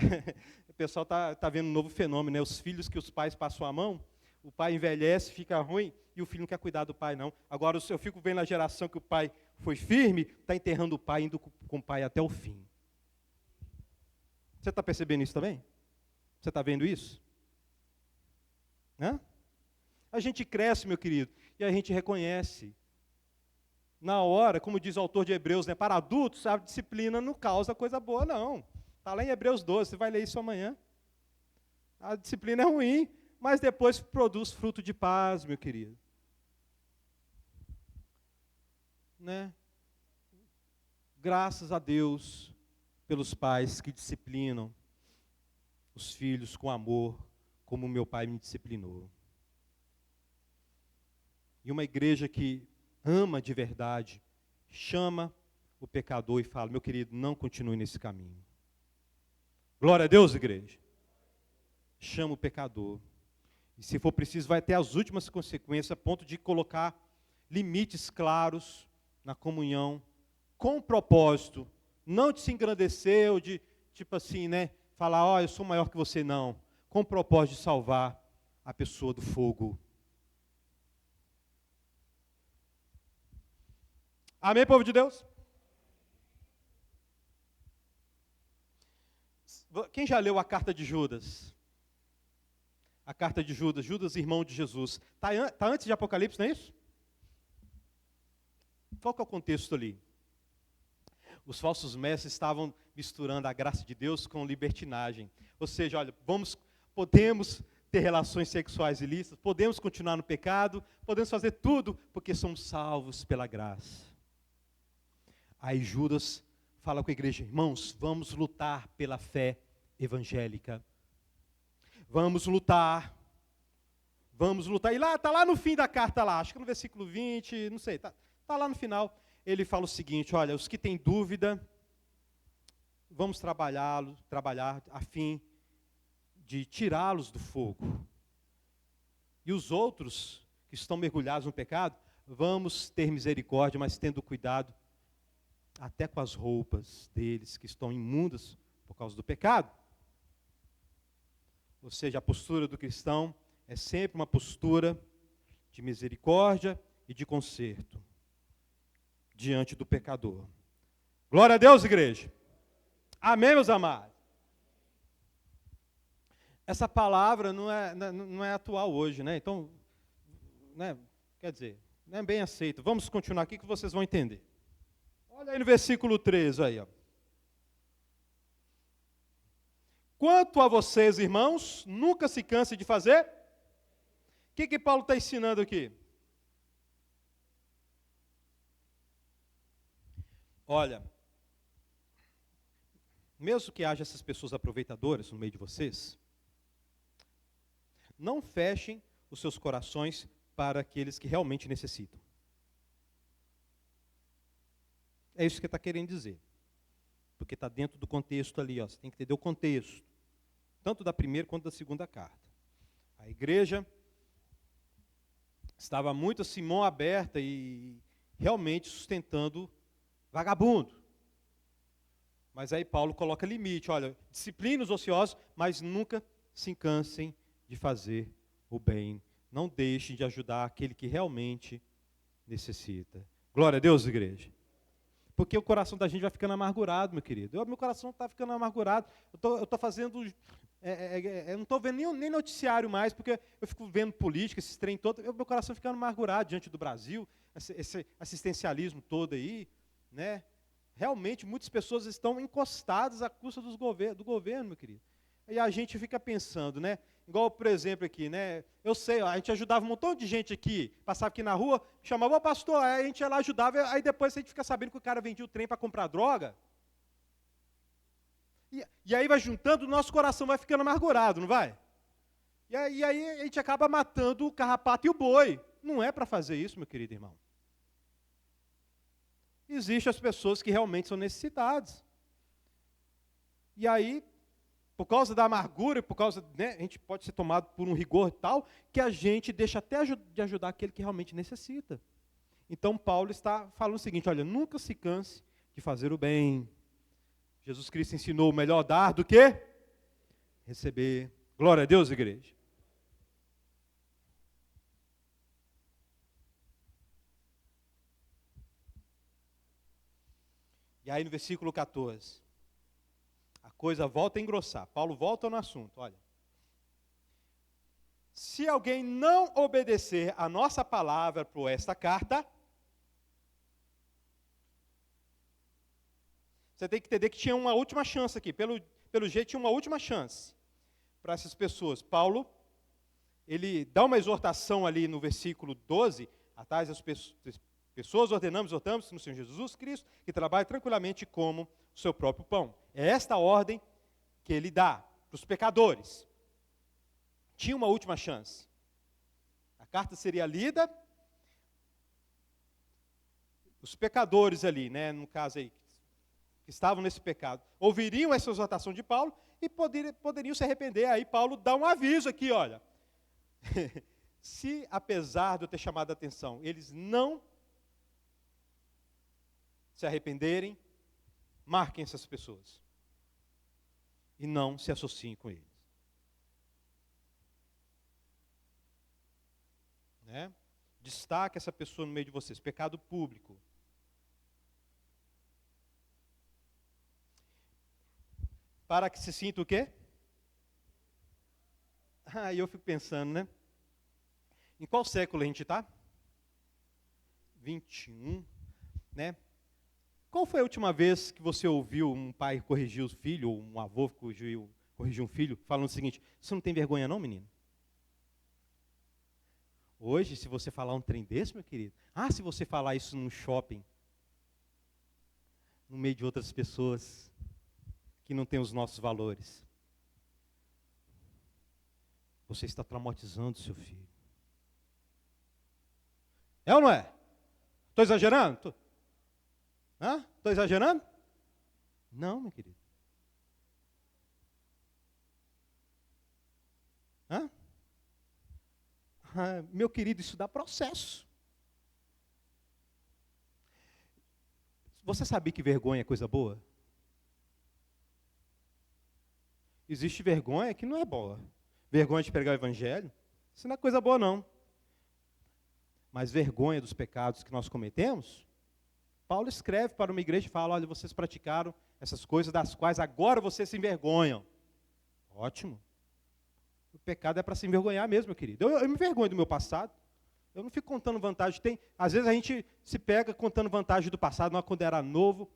o pessoal tá vendo um novo fenômeno, né? Os filhos que os pais passam a mão, o pai envelhece, fica ruim, e o filho não quer cuidar do pai, não. Agora, eu fico vendo a geração que o pai foi firme, está enterrando o pai, indo com o pai até o fim. Você está percebendo isso também? Você está vendo isso? Hã? A gente cresce, meu querido, e a gente reconhece. Na hora, como diz o autor de Hebreus, né, para adultos, a disciplina não causa coisa boa, não. Está lá em Hebreus 12, você vai ler isso amanhã. A disciplina é ruim, mas depois produz fruto de paz, meu querido. Né? Graças a Deus pelos pais que disciplinam os filhos com amor, como meu pai me disciplinou. E uma igreja que ama de verdade, chama o pecador e fala, meu querido, não continue nesse caminho. Glória a Deus, igreja. Chama o pecador. E se for preciso, vai até as últimas consequências, a ponto de colocar limites claros na comunhão, com propósito, não de se engrandecer ou de, tipo assim, né, falar, ó, eu sou maior que você, não. Com o propósito de salvar a pessoa do fogo. Amém, povo de Deus? Quem já leu a carta de Judas? A carta de Judas, Judas, irmão de Jesus. Está antes de Apocalipse, não é isso? Qual que é o contexto ali? Os falsos mestres estavam misturando a graça de Deus com libertinagem. Ou seja, olha, podemos ter relações sexuais ilícitas, podemos continuar no pecado, podemos fazer tudo porque somos salvos pela graça. Aí Judas fala com a igreja, irmãos, vamos lutar pela fé evangélica. Vamos lutar. E lá, está lá no fim da carta lá, acho que no versículo 20, não sei, está lá no final. Ele fala o seguinte, olha, os que têm dúvida, vamos trabalhar a fim de tirá-los do fogo. E os outros que estão mergulhados no pecado, vamos ter misericórdia, mas tendo cuidado até com as roupas deles que estão imundas por causa do pecado. Ou seja, a postura do cristão é sempre uma postura de misericórdia e de conserto diante do pecador. Glória a Deus, igreja. Amém, meus amados. Essa palavra não é atual hoje, né? Então, né, quer dizer, não é bem aceito. Vamos continuar aqui que vocês vão entender. Olha aí no versículo 3 aí, ó. Quanto a vocês, irmãos, nunca se canse de fazer. O que Paulo está ensinando aqui? Olha, mesmo que haja essas pessoas aproveitadoras no meio de vocês, não fechem os seus corações para aqueles que realmente necessitam. É isso que está querendo dizer. Porque está dentro do contexto ali, ó. Você tem que entender o contexto. Tanto da primeira quanto da segunda carta. A igreja estava muito assim, mão aberta e realmente sustentando vagabundo. Mas aí Paulo coloca limite, olha, disciplina os ociosos, mas nunca se cansem de fazer o bem. Não deixem de ajudar aquele que realmente necessita. Glória a Deus, igreja. Porque o coração da gente vai ficando amargurado, meu querido. Meu coração está ficando amargurado. Eu estou fazendo... eu não estou vendo nem noticiário mais, porque eu fico vendo política, esses trem todo. Meu coração ficando amargurado diante do Brasil, esse assistencialismo todo aí, né? Realmente, muitas pessoas estão encostadas à custa do governo, meu querido. E a gente fica pensando, né? Igual, por exemplo, aqui, né? Eu sei, a gente ajudava um montão de gente aqui, passava aqui na rua, chamava, ô pastor, aí a gente ia lá, ajudava, aí depois a gente fica sabendo que o cara vendia o trem para comprar droga. E aí vai juntando, o nosso coração vai ficando amargurado, não vai? E aí a gente acaba matando o carrapato e o boi. Não é para fazer isso, meu querido irmão. Existem as pessoas que realmente são necessitadas. E aí, por causa da amargura, por causa, né, a gente pode ser tomado por um rigor tal, que a gente deixa até de ajudar aquele que realmente necessita. Então Paulo está falando o seguinte, olha, nunca se canse de fazer o bem. Jesus Cristo ensinou o melhor dar do que receber. Glória a Deus, igreja. E aí no versículo 14, a coisa volta a engrossar. Paulo volta no assunto, olha. Se alguém não obedecer a nossa palavra por esta carta, você tem que entender que tinha uma última chance aqui. Pelo jeito, tinha uma última chance para essas pessoas. Paulo, ele dá uma exortação ali no versículo 12, a tais as pessoas ordenamos no Senhor Jesus Cristo, que trabalhe tranquilamente como o seu próprio pão. É esta a ordem que ele dá para os pecadores. Tinha uma última chance. A carta seria lida, os pecadores ali, né, no caso aí, que estavam nesse pecado, ouviriam essa exortação de Paulo e poderiam se arrepender. Aí Paulo dá um aviso aqui, olha. Se, apesar de eu ter chamado a atenção, eles não se arrependerem, marquem essas pessoas. E não se associem com eles. Né? Destaque essa pessoa no meio de vocês. Pecado público. Para que se sinta o quê? Aí eu fico pensando, né? Em qual século a gente está? 21, né? Qual foi a última vez que você ouviu um pai corrigir o filho, ou um avô corrigir um filho, falando o seguinte, você não tem vergonha não, menino? Hoje, se você falar um trem desse, meu querido, se você falar isso num shopping, no meio de outras pessoas que não têm os nossos valores, você está traumatizando seu filho. É ou não é? Estou exagerando? Estou exagerando? Não, meu querido. Meu querido, isso dá processo. Você sabia que vergonha é coisa boa? Existe vergonha que não é boa. Vergonha de pregar o evangelho, isso não é coisa boa não. Mas vergonha dos pecados que nós cometemos, Paulo escreve para uma igreja e fala, olha, vocês praticaram essas coisas das quais agora vocês se envergonham. Ótimo. O pecado é para se envergonhar mesmo, meu querido. Eu me envergonho do meu passado. Eu não fico contando vantagem. Às vezes a gente se pega contando vantagem do passado, não, quando era novo,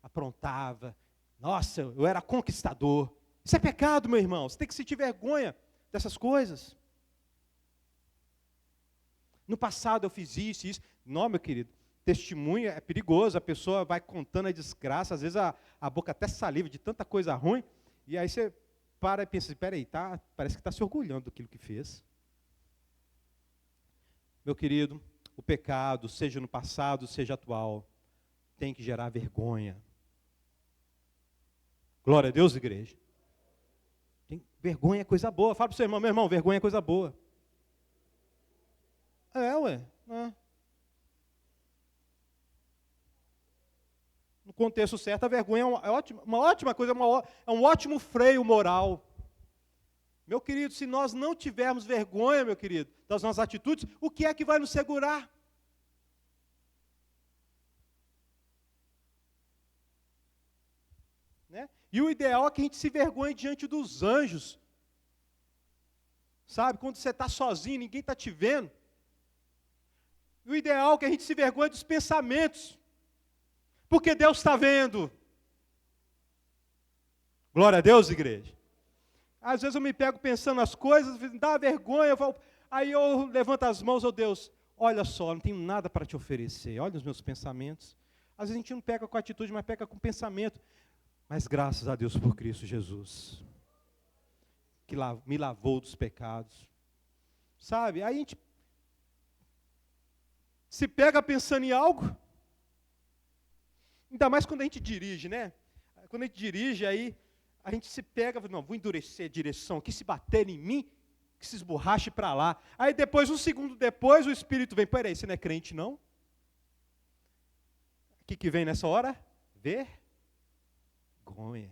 aprontava. Nossa, eu era conquistador. Isso é pecado, meu irmão. Você tem que sentir vergonha dessas coisas. No passado eu fiz isso e isso. Não, meu querido, testemunho é perigoso. A pessoa vai contando a desgraça. Às vezes a boca até saliva de tanta coisa ruim. E aí você para e pensa, espera aí, parece que está se orgulhando daquilo que fez. Meu querido, o pecado, seja no passado, seja atual, tem que gerar vergonha. Glória a Deus, igreja. Vergonha é coisa boa. Fala para o seu irmão, meu irmão, vergonha é coisa boa. Ué. No contexto certo, a vergonha é uma ótima coisa, é um ótimo freio moral. Meu querido, se nós não tivermos vergonha, meu querido, das nossas atitudes, o que é que vai nos segurar? Né? E o ideal é que a gente se vergonhe diante dos anjos. Sabe, quando você está sozinho, ninguém está te vendo. E o ideal é que a gente se vergonhe dos pensamentos. Porque Deus está vendo. Glória a Deus, igreja. Às vezes eu me pego pensando as coisas, dá vergonha, aí eu levanto as mãos, oh Deus, olha só, não tenho nada para te oferecer, olha os meus pensamentos. Às vezes a gente não pega com atitude, mas pega com pensamento. Mas graças a Deus por Cristo Jesus, que me lavou dos pecados. Sabe, aí a gente se pega pensando em algo, ainda mais quando a gente dirige, né? Quando a gente dirige, aí a gente se pega, não, vou endurecer a direção, que se bater em mim, que se esborrache para lá. Aí depois, um segundo depois, o Espírito vem, peraí, você não é crente não? O que vem nessa hora? Vergonha.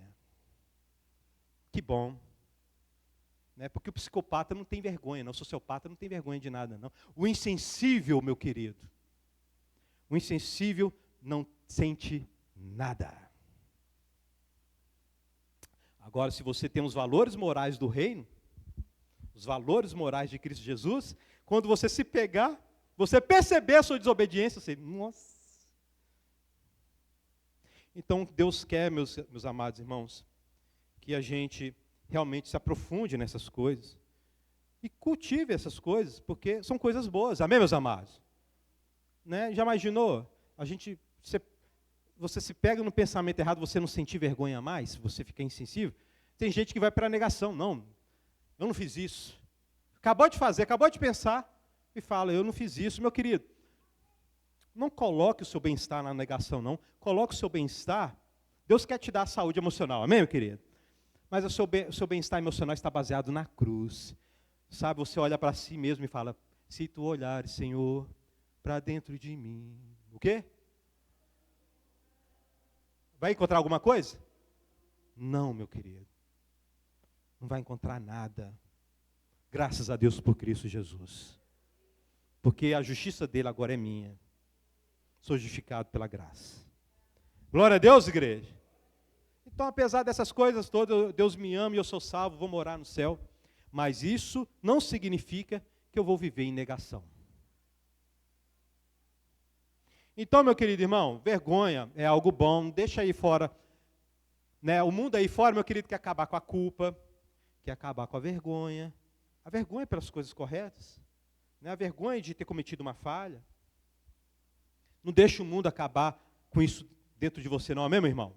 Que bom. Né? Porque o psicopata não tem vergonha, não. O sociopata não tem vergonha de nada, não. O insensível, meu querido, o insensível não sente nada. Agora, se você tem os valores morais do reino, os valores morais de Cristo Jesus, quando você se pegar, você perceber a sua desobediência, você, nossa. Então, Deus quer, meus amados irmãos, que a gente realmente se aprofunde nessas coisas e cultive essas coisas, porque são coisas boas. Amém, meus amados? Né? Já imaginou? Você se pega no pensamento errado, você não sentir vergonha mais, você fica insensível. Tem gente que vai para a negação. Não, eu não fiz isso. Acabou de fazer, acabou de pensar e fala, eu não fiz isso. Meu querido, não coloque o seu bem-estar na negação, não. Coloque o seu bem-estar. Deus quer te dar saúde emocional, amém, meu querido? Mas o seu bem-estar emocional está baseado na cruz. Sabe, você olha para si mesmo e fala, se tu olhares, Senhor, para dentro de mim. O quê? Vai encontrar alguma coisa? Não, meu querido. Não vai encontrar nada. Graças a Deus por Cristo Jesus. Porque a justiça dele agora é minha. Sou justificado pela graça. Glória a Deus, igreja. Então, apesar dessas coisas todas, Deus me ama e eu sou salvo, vou morar no céu. Mas isso não significa que eu vou viver em negação. Então, meu querido irmão, vergonha é algo bom, deixa aí fora. Né? O mundo aí fora, meu querido, quer acabar com a culpa, quer acabar com a vergonha. A vergonha pelas coisas corretas. Né? A vergonha de ter cometido uma falha. Não deixe o mundo acabar com isso dentro de você, não, amém, meu irmão?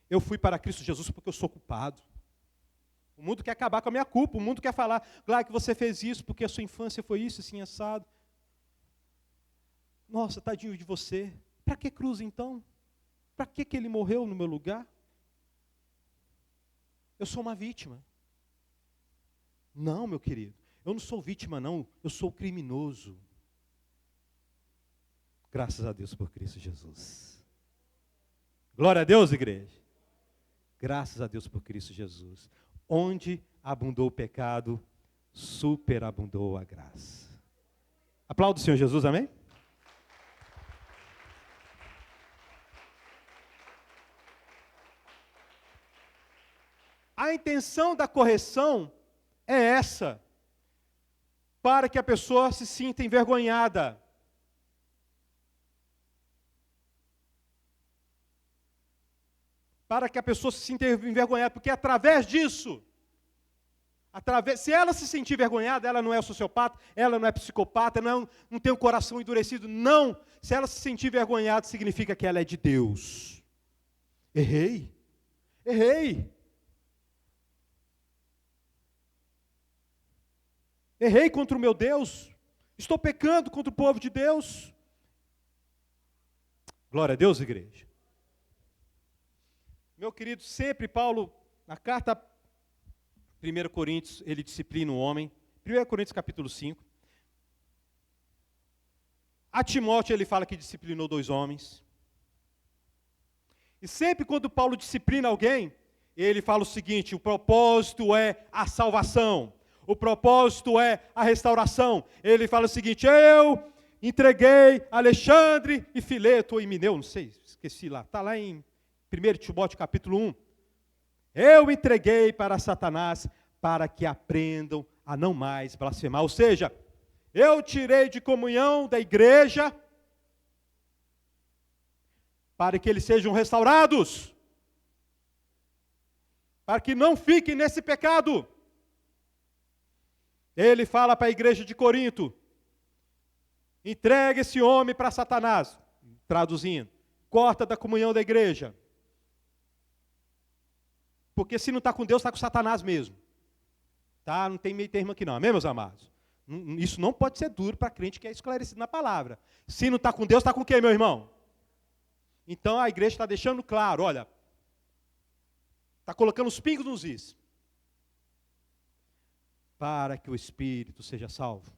Eu fui para Cristo Jesus porque eu sou culpado. O mundo quer acabar com a minha culpa, o mundo quer falar, claro que você fez isso porque a sua infância foi isso, assim, assado. Nossa, tadinho de você. Para que cruz então? Para que ele morreu no meu lugar? Eu sou uma vítima. Não, meu querido, eu não sou vítima não, eu sou criminoso. Graças a Deus por Cristo Jesus. Glória a Deus, igreja. Graças a Deus por Cristo Jesus. Onde abundou o pecado, superabundou a graça. Aplauda o Senhor Jesus, amém? A intenção da correção é essa, para que a pessoa se sinta envergonhada. Para que a pessoa se sinta envergonhada, porque através disso, se ela se sentir envergonhada, ela não é sociopata, ela não é psicopata, não tem o coração endurecido, não. Se ela se sentir envergonhada, significa que ela é de Deus. Errei. Errei contra o meu Deus, estou pecando contra o povo de Deus. Glória a Deus, igreja. Meu querido, sempre Paulo, na carta 1 Coríntios, ele disciplina o homem. 1 Coríntios capítulo 5. A Timóteo ele fala que disciplinou 2 homens. E sempre quando Paulo disciplina alguém, ele fala o seguinte: o propósito é a salvação. O propósito é a restauração. Ele fala o seguinte: eu entreguei Alexandre e Fileto, ou Himeneu, não sei, esqueci lá. Está lá em 1 Timóteo capítulo 1. Eu entreguei para Satanás para que aprendam a não mais blasfemar. Ou seja, eu tirei de comunhão da igreja para que eles sejam restaurados. Para que não fiquem nesse pecado. Ele fala para a igreja de Corinto: entrega esse homem para Satanás. Traduzindo, corta da comunhão da igreja. Porque se não está com Deus, está com Satanás mesmo. Tá? Não tem meio termo aqui não, amém, meus amados? Isso não pode ser duro para crente que é esclarecido na palavra. Se não está com Deus, está com quem, meu irmão? Então a igreja está deixando claro, olha, está colocando os pingos nos is. Para que o espírito seja salvo.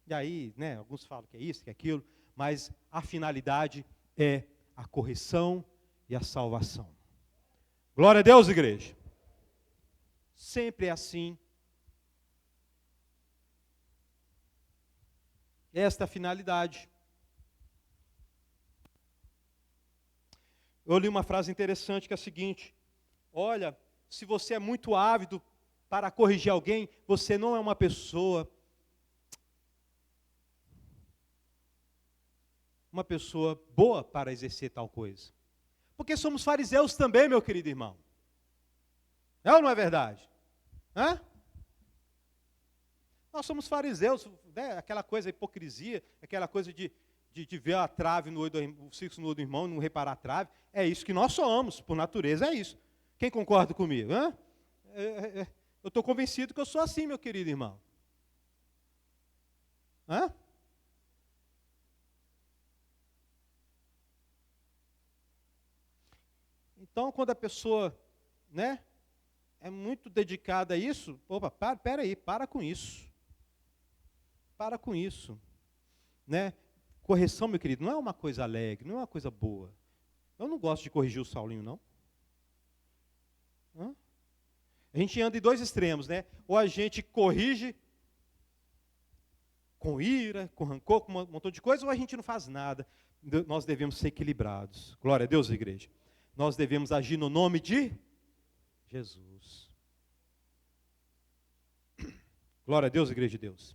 E aí, né, alguns falam que é isso, que é aquilo, mas a finalidade é a correção e a salvação. Glória a Deus, igreja. Sempre é assim. Esta é a finalidade. Eu li uma frase interessante que é a seguinte: olha, se você é muito ávido para corrigir alguém, você não é uma pessoa boa para exercer tal coisa. Porque somos fariseus também, meu querido irmão. É ou não é verdade? Hã? Nós somos fariseus, né? Aquela coisa, a hipocrisia, aquela coisa de ver a trave no olho o cisco no olho do irmão e não reparar a trave. É isso que nós somos, por natureza é isso. Quem concorda comigo? Hã? Eu estou convencido que eu sou assim, meu querido irmão. Hã? Então, quando a pessoa, né, é muito dedicada a isso, opa, para com isso. Para com isso. Né? Correção, meu querido, não é uma coisa alegre, não é uma coisa boa. Eu não gosto de corrigir o Saulinho, não. Hã? A gente anda em 2 extremos, né? Ou a gente corrige com ira, com rancor, com um montão de coisa, ou a gente não faz nada. Nós devemos ser equilibrados. Glória a Deus, igreja. Nós devemos agir no nome de Jesus. Glória a Deus, igreja de Deus.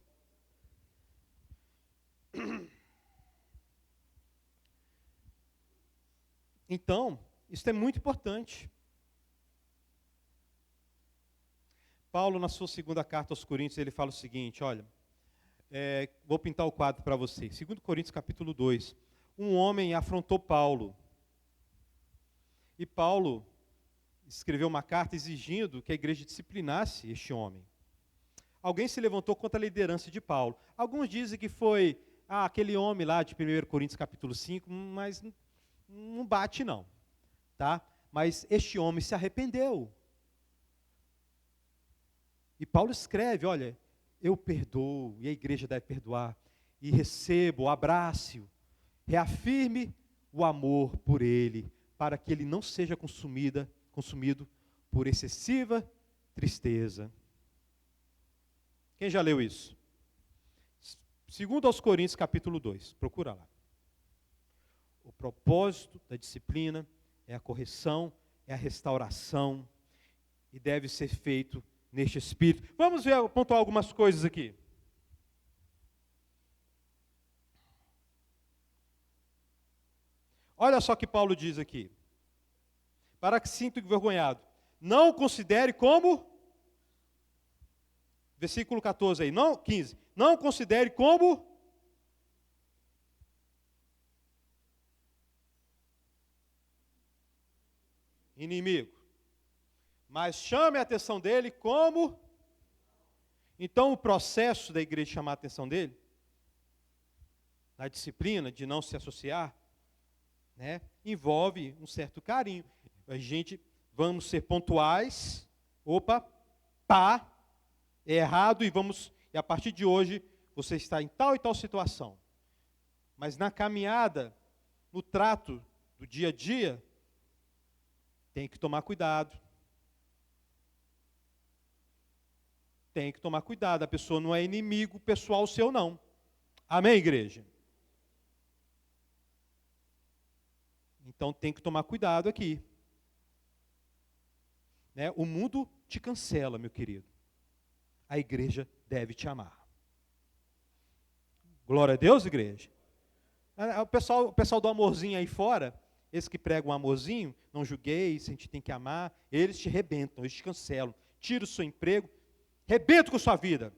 Então, isso é muito importante. Paulo, na sua segunda carta aos Coríntios, ele fala o seguinte, olha, vou pintar o quadro para vocês. 2 Coríntios capítulo 2. Um homem afrontou Paulo. E Paulo escreveu uma carta exigindo que a igreja disciplinasse este homem. Alguém se levantou contra a liderança de Paulo. Alguns dizem que foi aquele homem lá de 1 Coríntios capítulo 5, mas não bate não. Tá? Mas este homem se arrependeu. E Paulo escreve, olha, eu perdoo, e a igreja deve perdoar, e recebo, abrace-o, reafirme o amor por ele, para que ele não seja consumido por excessiva tristeza. Quem já leu isso? Segundo aos Coríntios, capítulo 2, procura lá. O propósito da disciplina é a correção, é a restauração, e deve ser feito neste espírito. Vamos ver, pontuar algumas coisas aqui. Olha só o que Paulo diz aqui. Para que sinta envergonhado, não considere como, versículo 14 aí, não, 15, não considere como inimigo, mas chame a atenção dele como. Então o processo da igreja chamar a atenção dele, na disciplina de não se associar, né, envolve um certo carinho. A gente, vamos ser pontuais, é errado, e a partir de hoje, você está em tal e tal situação. Mas na caminhada, no trato do dia a dia, tem que tomar cuidado. Tem que tomar cuidado, a pessoa não é inimigo pessoal seu, não. Amém, igreja? Então tem que tomar cuidado aqui. Né? O mundo te cancela, meu querido. A igreja deve te amar. Glória a Deus, igreja. O pessoal do amorzinho aí fora, esses que pregam um amorzinho, não julgueis, a gente tem que amar, eles te rebentam, eles te cancelam, tiram o seu emprego, rebentam com a sua vida.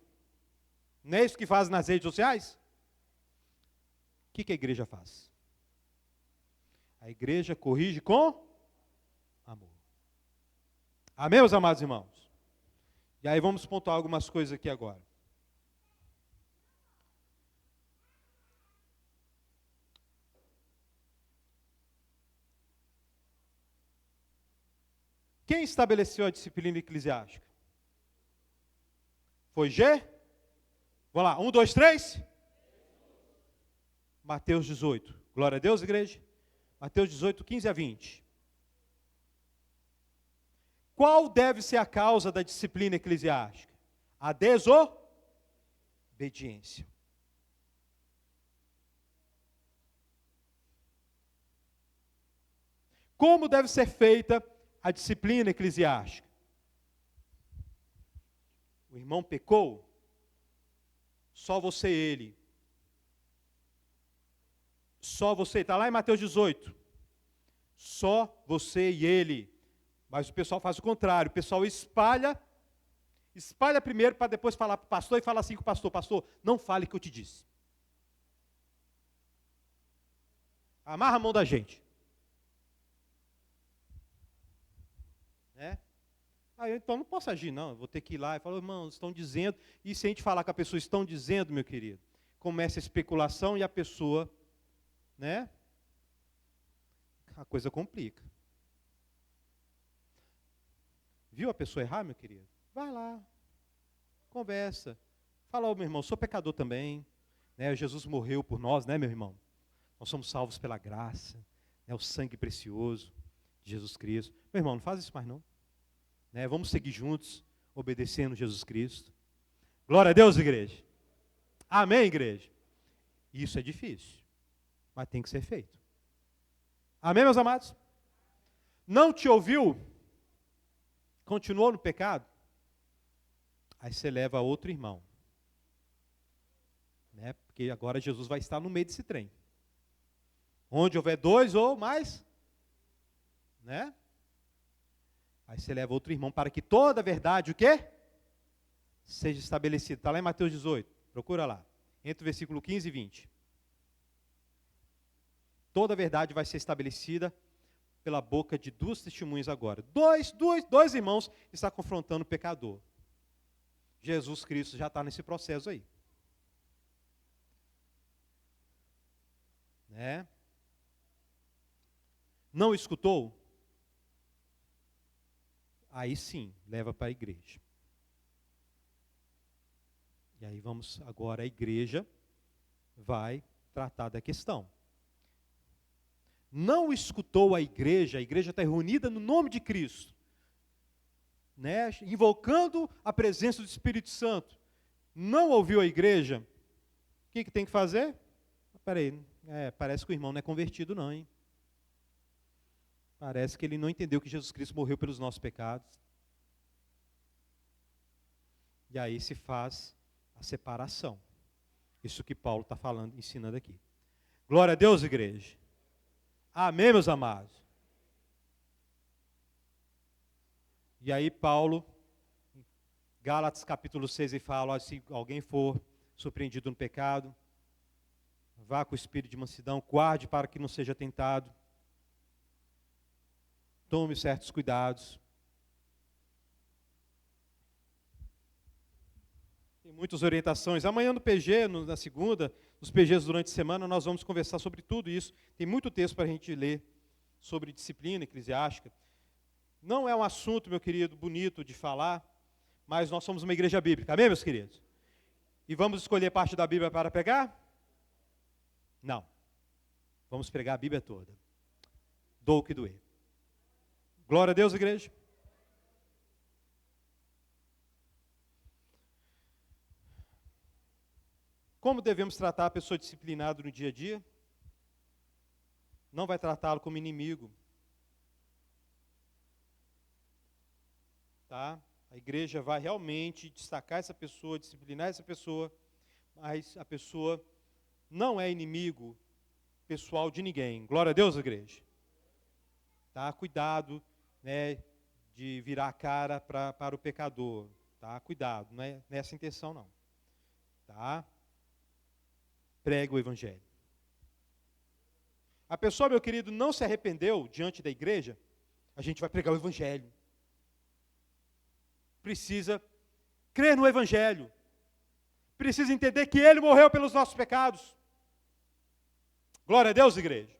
Não é isso que fazem nas redes sociais? O que a igreja faz? A igreja corrige com amor. Amém, meus amados irmãos? E aí vamos pontuar algumas coisas aqui agora. Quem estabeleceu a disciplina eclesiástica? Foi G? Vamos lá, 1, 2, 3. Mateus 18. Glória a Deus, igreja. Mateus 18, 15 a 20. Qual deve ser a causa da disciplina eclesiástica? A desobediência. Como deve ser feita a disciplina eclesiástica? O irmão pecou, só você e ele. Só você, está lá em Mateus 18. Só você e ele. Mas o pessoal faz o contrário, o pessoal espalha primeiro para depois falar para o pastor e fala assim com o pastor: pastor, não fale o que eu te disse. Amarra a mão da gente. Né? Então não posso agir não, eu vou ter que ir lá e falar: irmãos, estão dizendo, e se a gente falar com a pessoa, estão dizendo, meu querido, começa a especulação e a pessoa, né? A coisa complica. Viu a pessoa errar, meu querido? Vai lá, conversa, fala: ô meu irmão, sou pecador também, né? Jesus morreu por nós, né, meu irmão? Nós somos salvos pela graça, né? O sangue precioso de Jesus Cristo. Meu irmão, não faz isso mais não. Né? Vamos seguir juntos, obedecendo Jesus Cristo. Glória a Deus, igreja. Amém, igreja. Isso é difícil, mas tem que ser feito. Amém, meus amados? Não te ouviu? Continuou no pecado? Aí você leva outro irmão. Né? Porque agora Jesus vai estar no meio desse trem. Onde houver 2 ou mais, né? Aí você leva outro irmão para que toda a verdade, o quê? Seja estabelecida. Está lá em Mateus 18, procura lá. Entre o versículo 15 e 20. Toda a verdade vai ser estabelecida pela boca de 2 testemunhas agora. Dois irmãos estão confrontando o pecador. Jesus Cristo já está nesse processo aí. Né? Não escutou? Aí sim, leva para a igreja. E aí vamos, agora a igreja vai tratar da questão. não escutou a igreja está reunida no nome de Cristo, né? Invocando a presença do Espírito Santo, não ouviu a igreja, o que tem que fazer? Peraí, parece que o irmão não é convertido não, hein? Parece que ele não entendeu que Jesus Cristo morreu pelos nossos pecados. E aí se faz a separação. Isso que Paulo está falando, ensinando aqui. Glória a Deus, igreja. Amém, meus amados. E aí Paulo, Gálatas capítulo 6, ele fala, se alguém for surpreendido no pecado, vá com o espírito de mansidão, guarde para que não seja tentado. Tome certos cuidados. Tem muitas orientações. Amanhã no PG, na segunda, nos PGs durante a semana, nós vamos conversar sobre tudo isso. Tem muito texto para a gente ler sobre disciplina eclesiástica. Não é um assunto, meu querido, bonito de falar, mas nós somos uma igreja bíblica. Amém, meus queridos? E vamos escolher parte da Bíblia para pregar? Não. Vamos pregar a Bíblia toda. Dou o que doer. Glória a Deus, igreja. Como devemos tratar a pessoa disciplinada no dia a dia? Não vai tratá-lo como inimigo. Tá? A igreja vai realmente destacar essa pessoa, disciplinar essa pessoa, mas a pessoa não é inimigo pessoal de ninguém. Glória a Deus, igreja. Tá? Cuidado, né, de virar a cara para o pecador. Tá? Cuidado, não é nessa intenção não. Tá? Prega o evangelho. A pessoa, meu querido, não se arrependeu diante da igreja, a gente vai pregar o evangelho. Precisa crer no evangelho. Precisa entender que ele morreu pelos nossos pecados. Glória a Deus, igreja.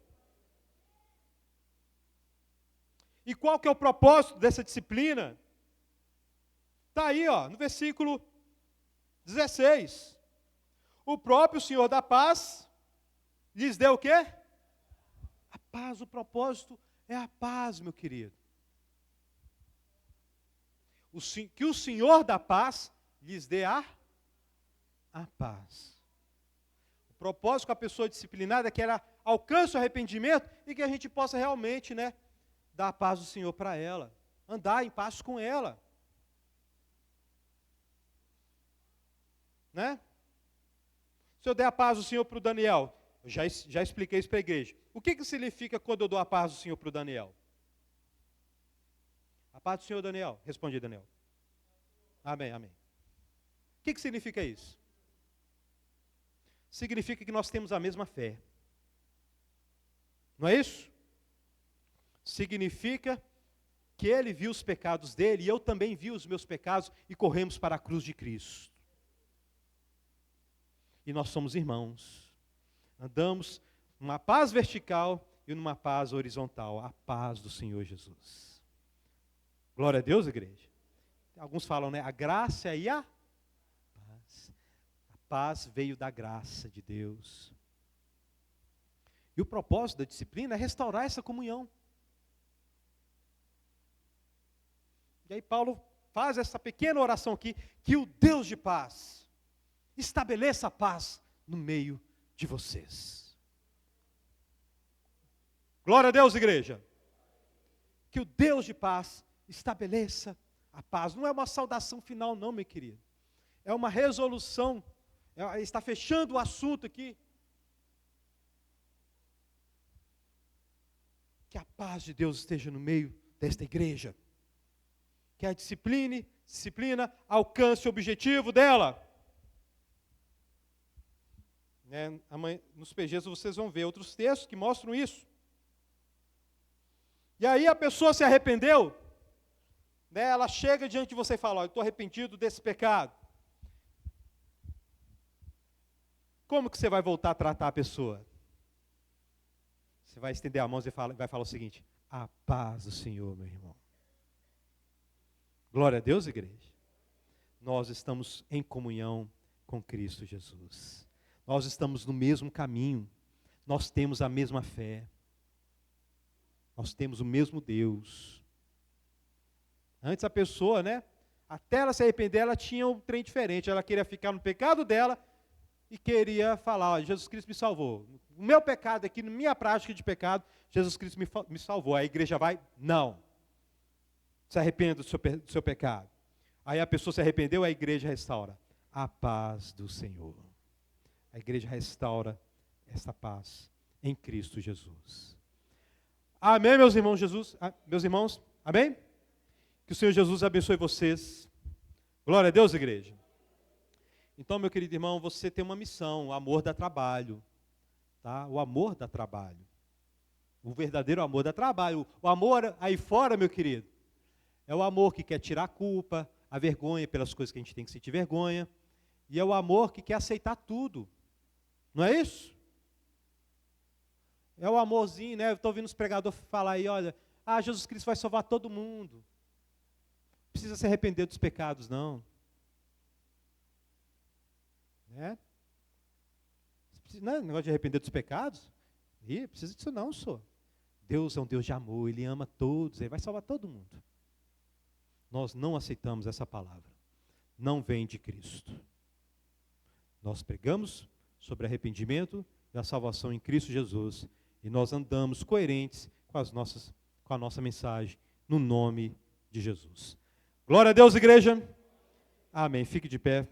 E qual que é o propósito dessa disciplina? Está aí, ó, no versículo 16. O próprio Senhor da paz lhes deu o quê? A paz, o propósito é a paz, meu querido. Que o Senhor da paz lhes dê a paz. O propósito com a pessoa disciplinada é que ela alcance o arrependimento e que a gente possa realmente, né, dar a paz do Senhor para ela. Andar em paz com ela. Né? Se eu der a paz do Senhor para o Daniel, eu já expliquei isso para a igreja. O que significa quando eu dou a paz do Senhor para o Daniel? A paz do Senhor, Daniel. Respondi, Daniel. Amém, amém. O que significa isso? Significa que nós temos a mesma fé. Não é isso? Significa que ele viu os pecados dele e eu também vi os meus pecados e corremos para a cruz de Cristo. E nós somos irmãos. Andamos numa paz vertical e numa paz horizontal. A paz do Senhor Jesus. Glória a Deus, igreja. Alguns falam, né? A graça e a paz. A paz veio da graça de Deus. E o propósito da disciplina é restaurar essa comunhão. E aí Paulo faz essa pequena oração aqui, que o Deus de paz estabeleça a paz no meio de vocês. Glória a Deus, igreja. Que o Deus de paz estabeleça a paz. Não é uma saudação final não, meu querido. É uma resolução. Está fechando o assunto aqui. Que a paz de Deus esteja no meio desta igreja. Que a disciplina alcance o objetivo dela. Nos PGs vocês vão ver outros textos que mostram isso. E aí a pessoa se arrependeu, né, ela chega diante de você e fala, eu estou arrependido desse pecado. Como que você vai voltar a tratar a pessoa? Você vai estender a mão e vai falar o seguinte, a paz do Senhor, meu irmão. Glória a Deus, igreja. Nós estamos em comunhão com Cristo Jesus. Nós estamos no mesmo caminho. Nós temos a mesma fé. Nós temos o mesmo Deus. Antes a pessoa, até ela se arrepender, ela tinha um trem diferente. Ela queria ficar no pecado dela e queria falar, Jesus Cristo me salvou. O meu pecado aqui, na minha prática de pecado, Jesus Cristo me salvou. A igreja vai, não. Se arrependa do seu pecado. Aí a pessoa se arrependeu, a igreja restaura a paz do Senhor. A igreja restaura essa paz em Cristo Jesus. Amém, meus irmãos, meus irmãos, amém? Que o Senhor Jesus abençoe vocês. Glória a Deus, igreja. Então, meu querido irmão, você tem uma missão, o amor dá trabalho. Tá? O amor dá trabalho. O verdadeiro amor dá trabalho. O amor aí fora, meu querido, é o amor que quer tirar a culpa, a vergonha pelas coisas que a gente tem que sentir vergonha. E é o amor que quer aceitar tudo. Não é isso? É o amorzinho, Eu estou ouvindo os pregadores falar aí, olha, Jesus Cristo vai salvar todo mundo. Não precisa se arrepender dos pecados, não. Não é negócio de arrepender dos pecados? Precisa disso não, senhor. Deus é um Deus de amor, Ele ama todos, Ele vai salvar todo mundo. Nós não aceitamos essa palavra. Não vem de Cristo. Nós pregamos sobre arrependimento e a salvação em Cristo Jesus. E nós andamos coerentes com a nossa mensagem, no nome de Jesus. Glória a Deus, igreja. Amém. Fique de pé.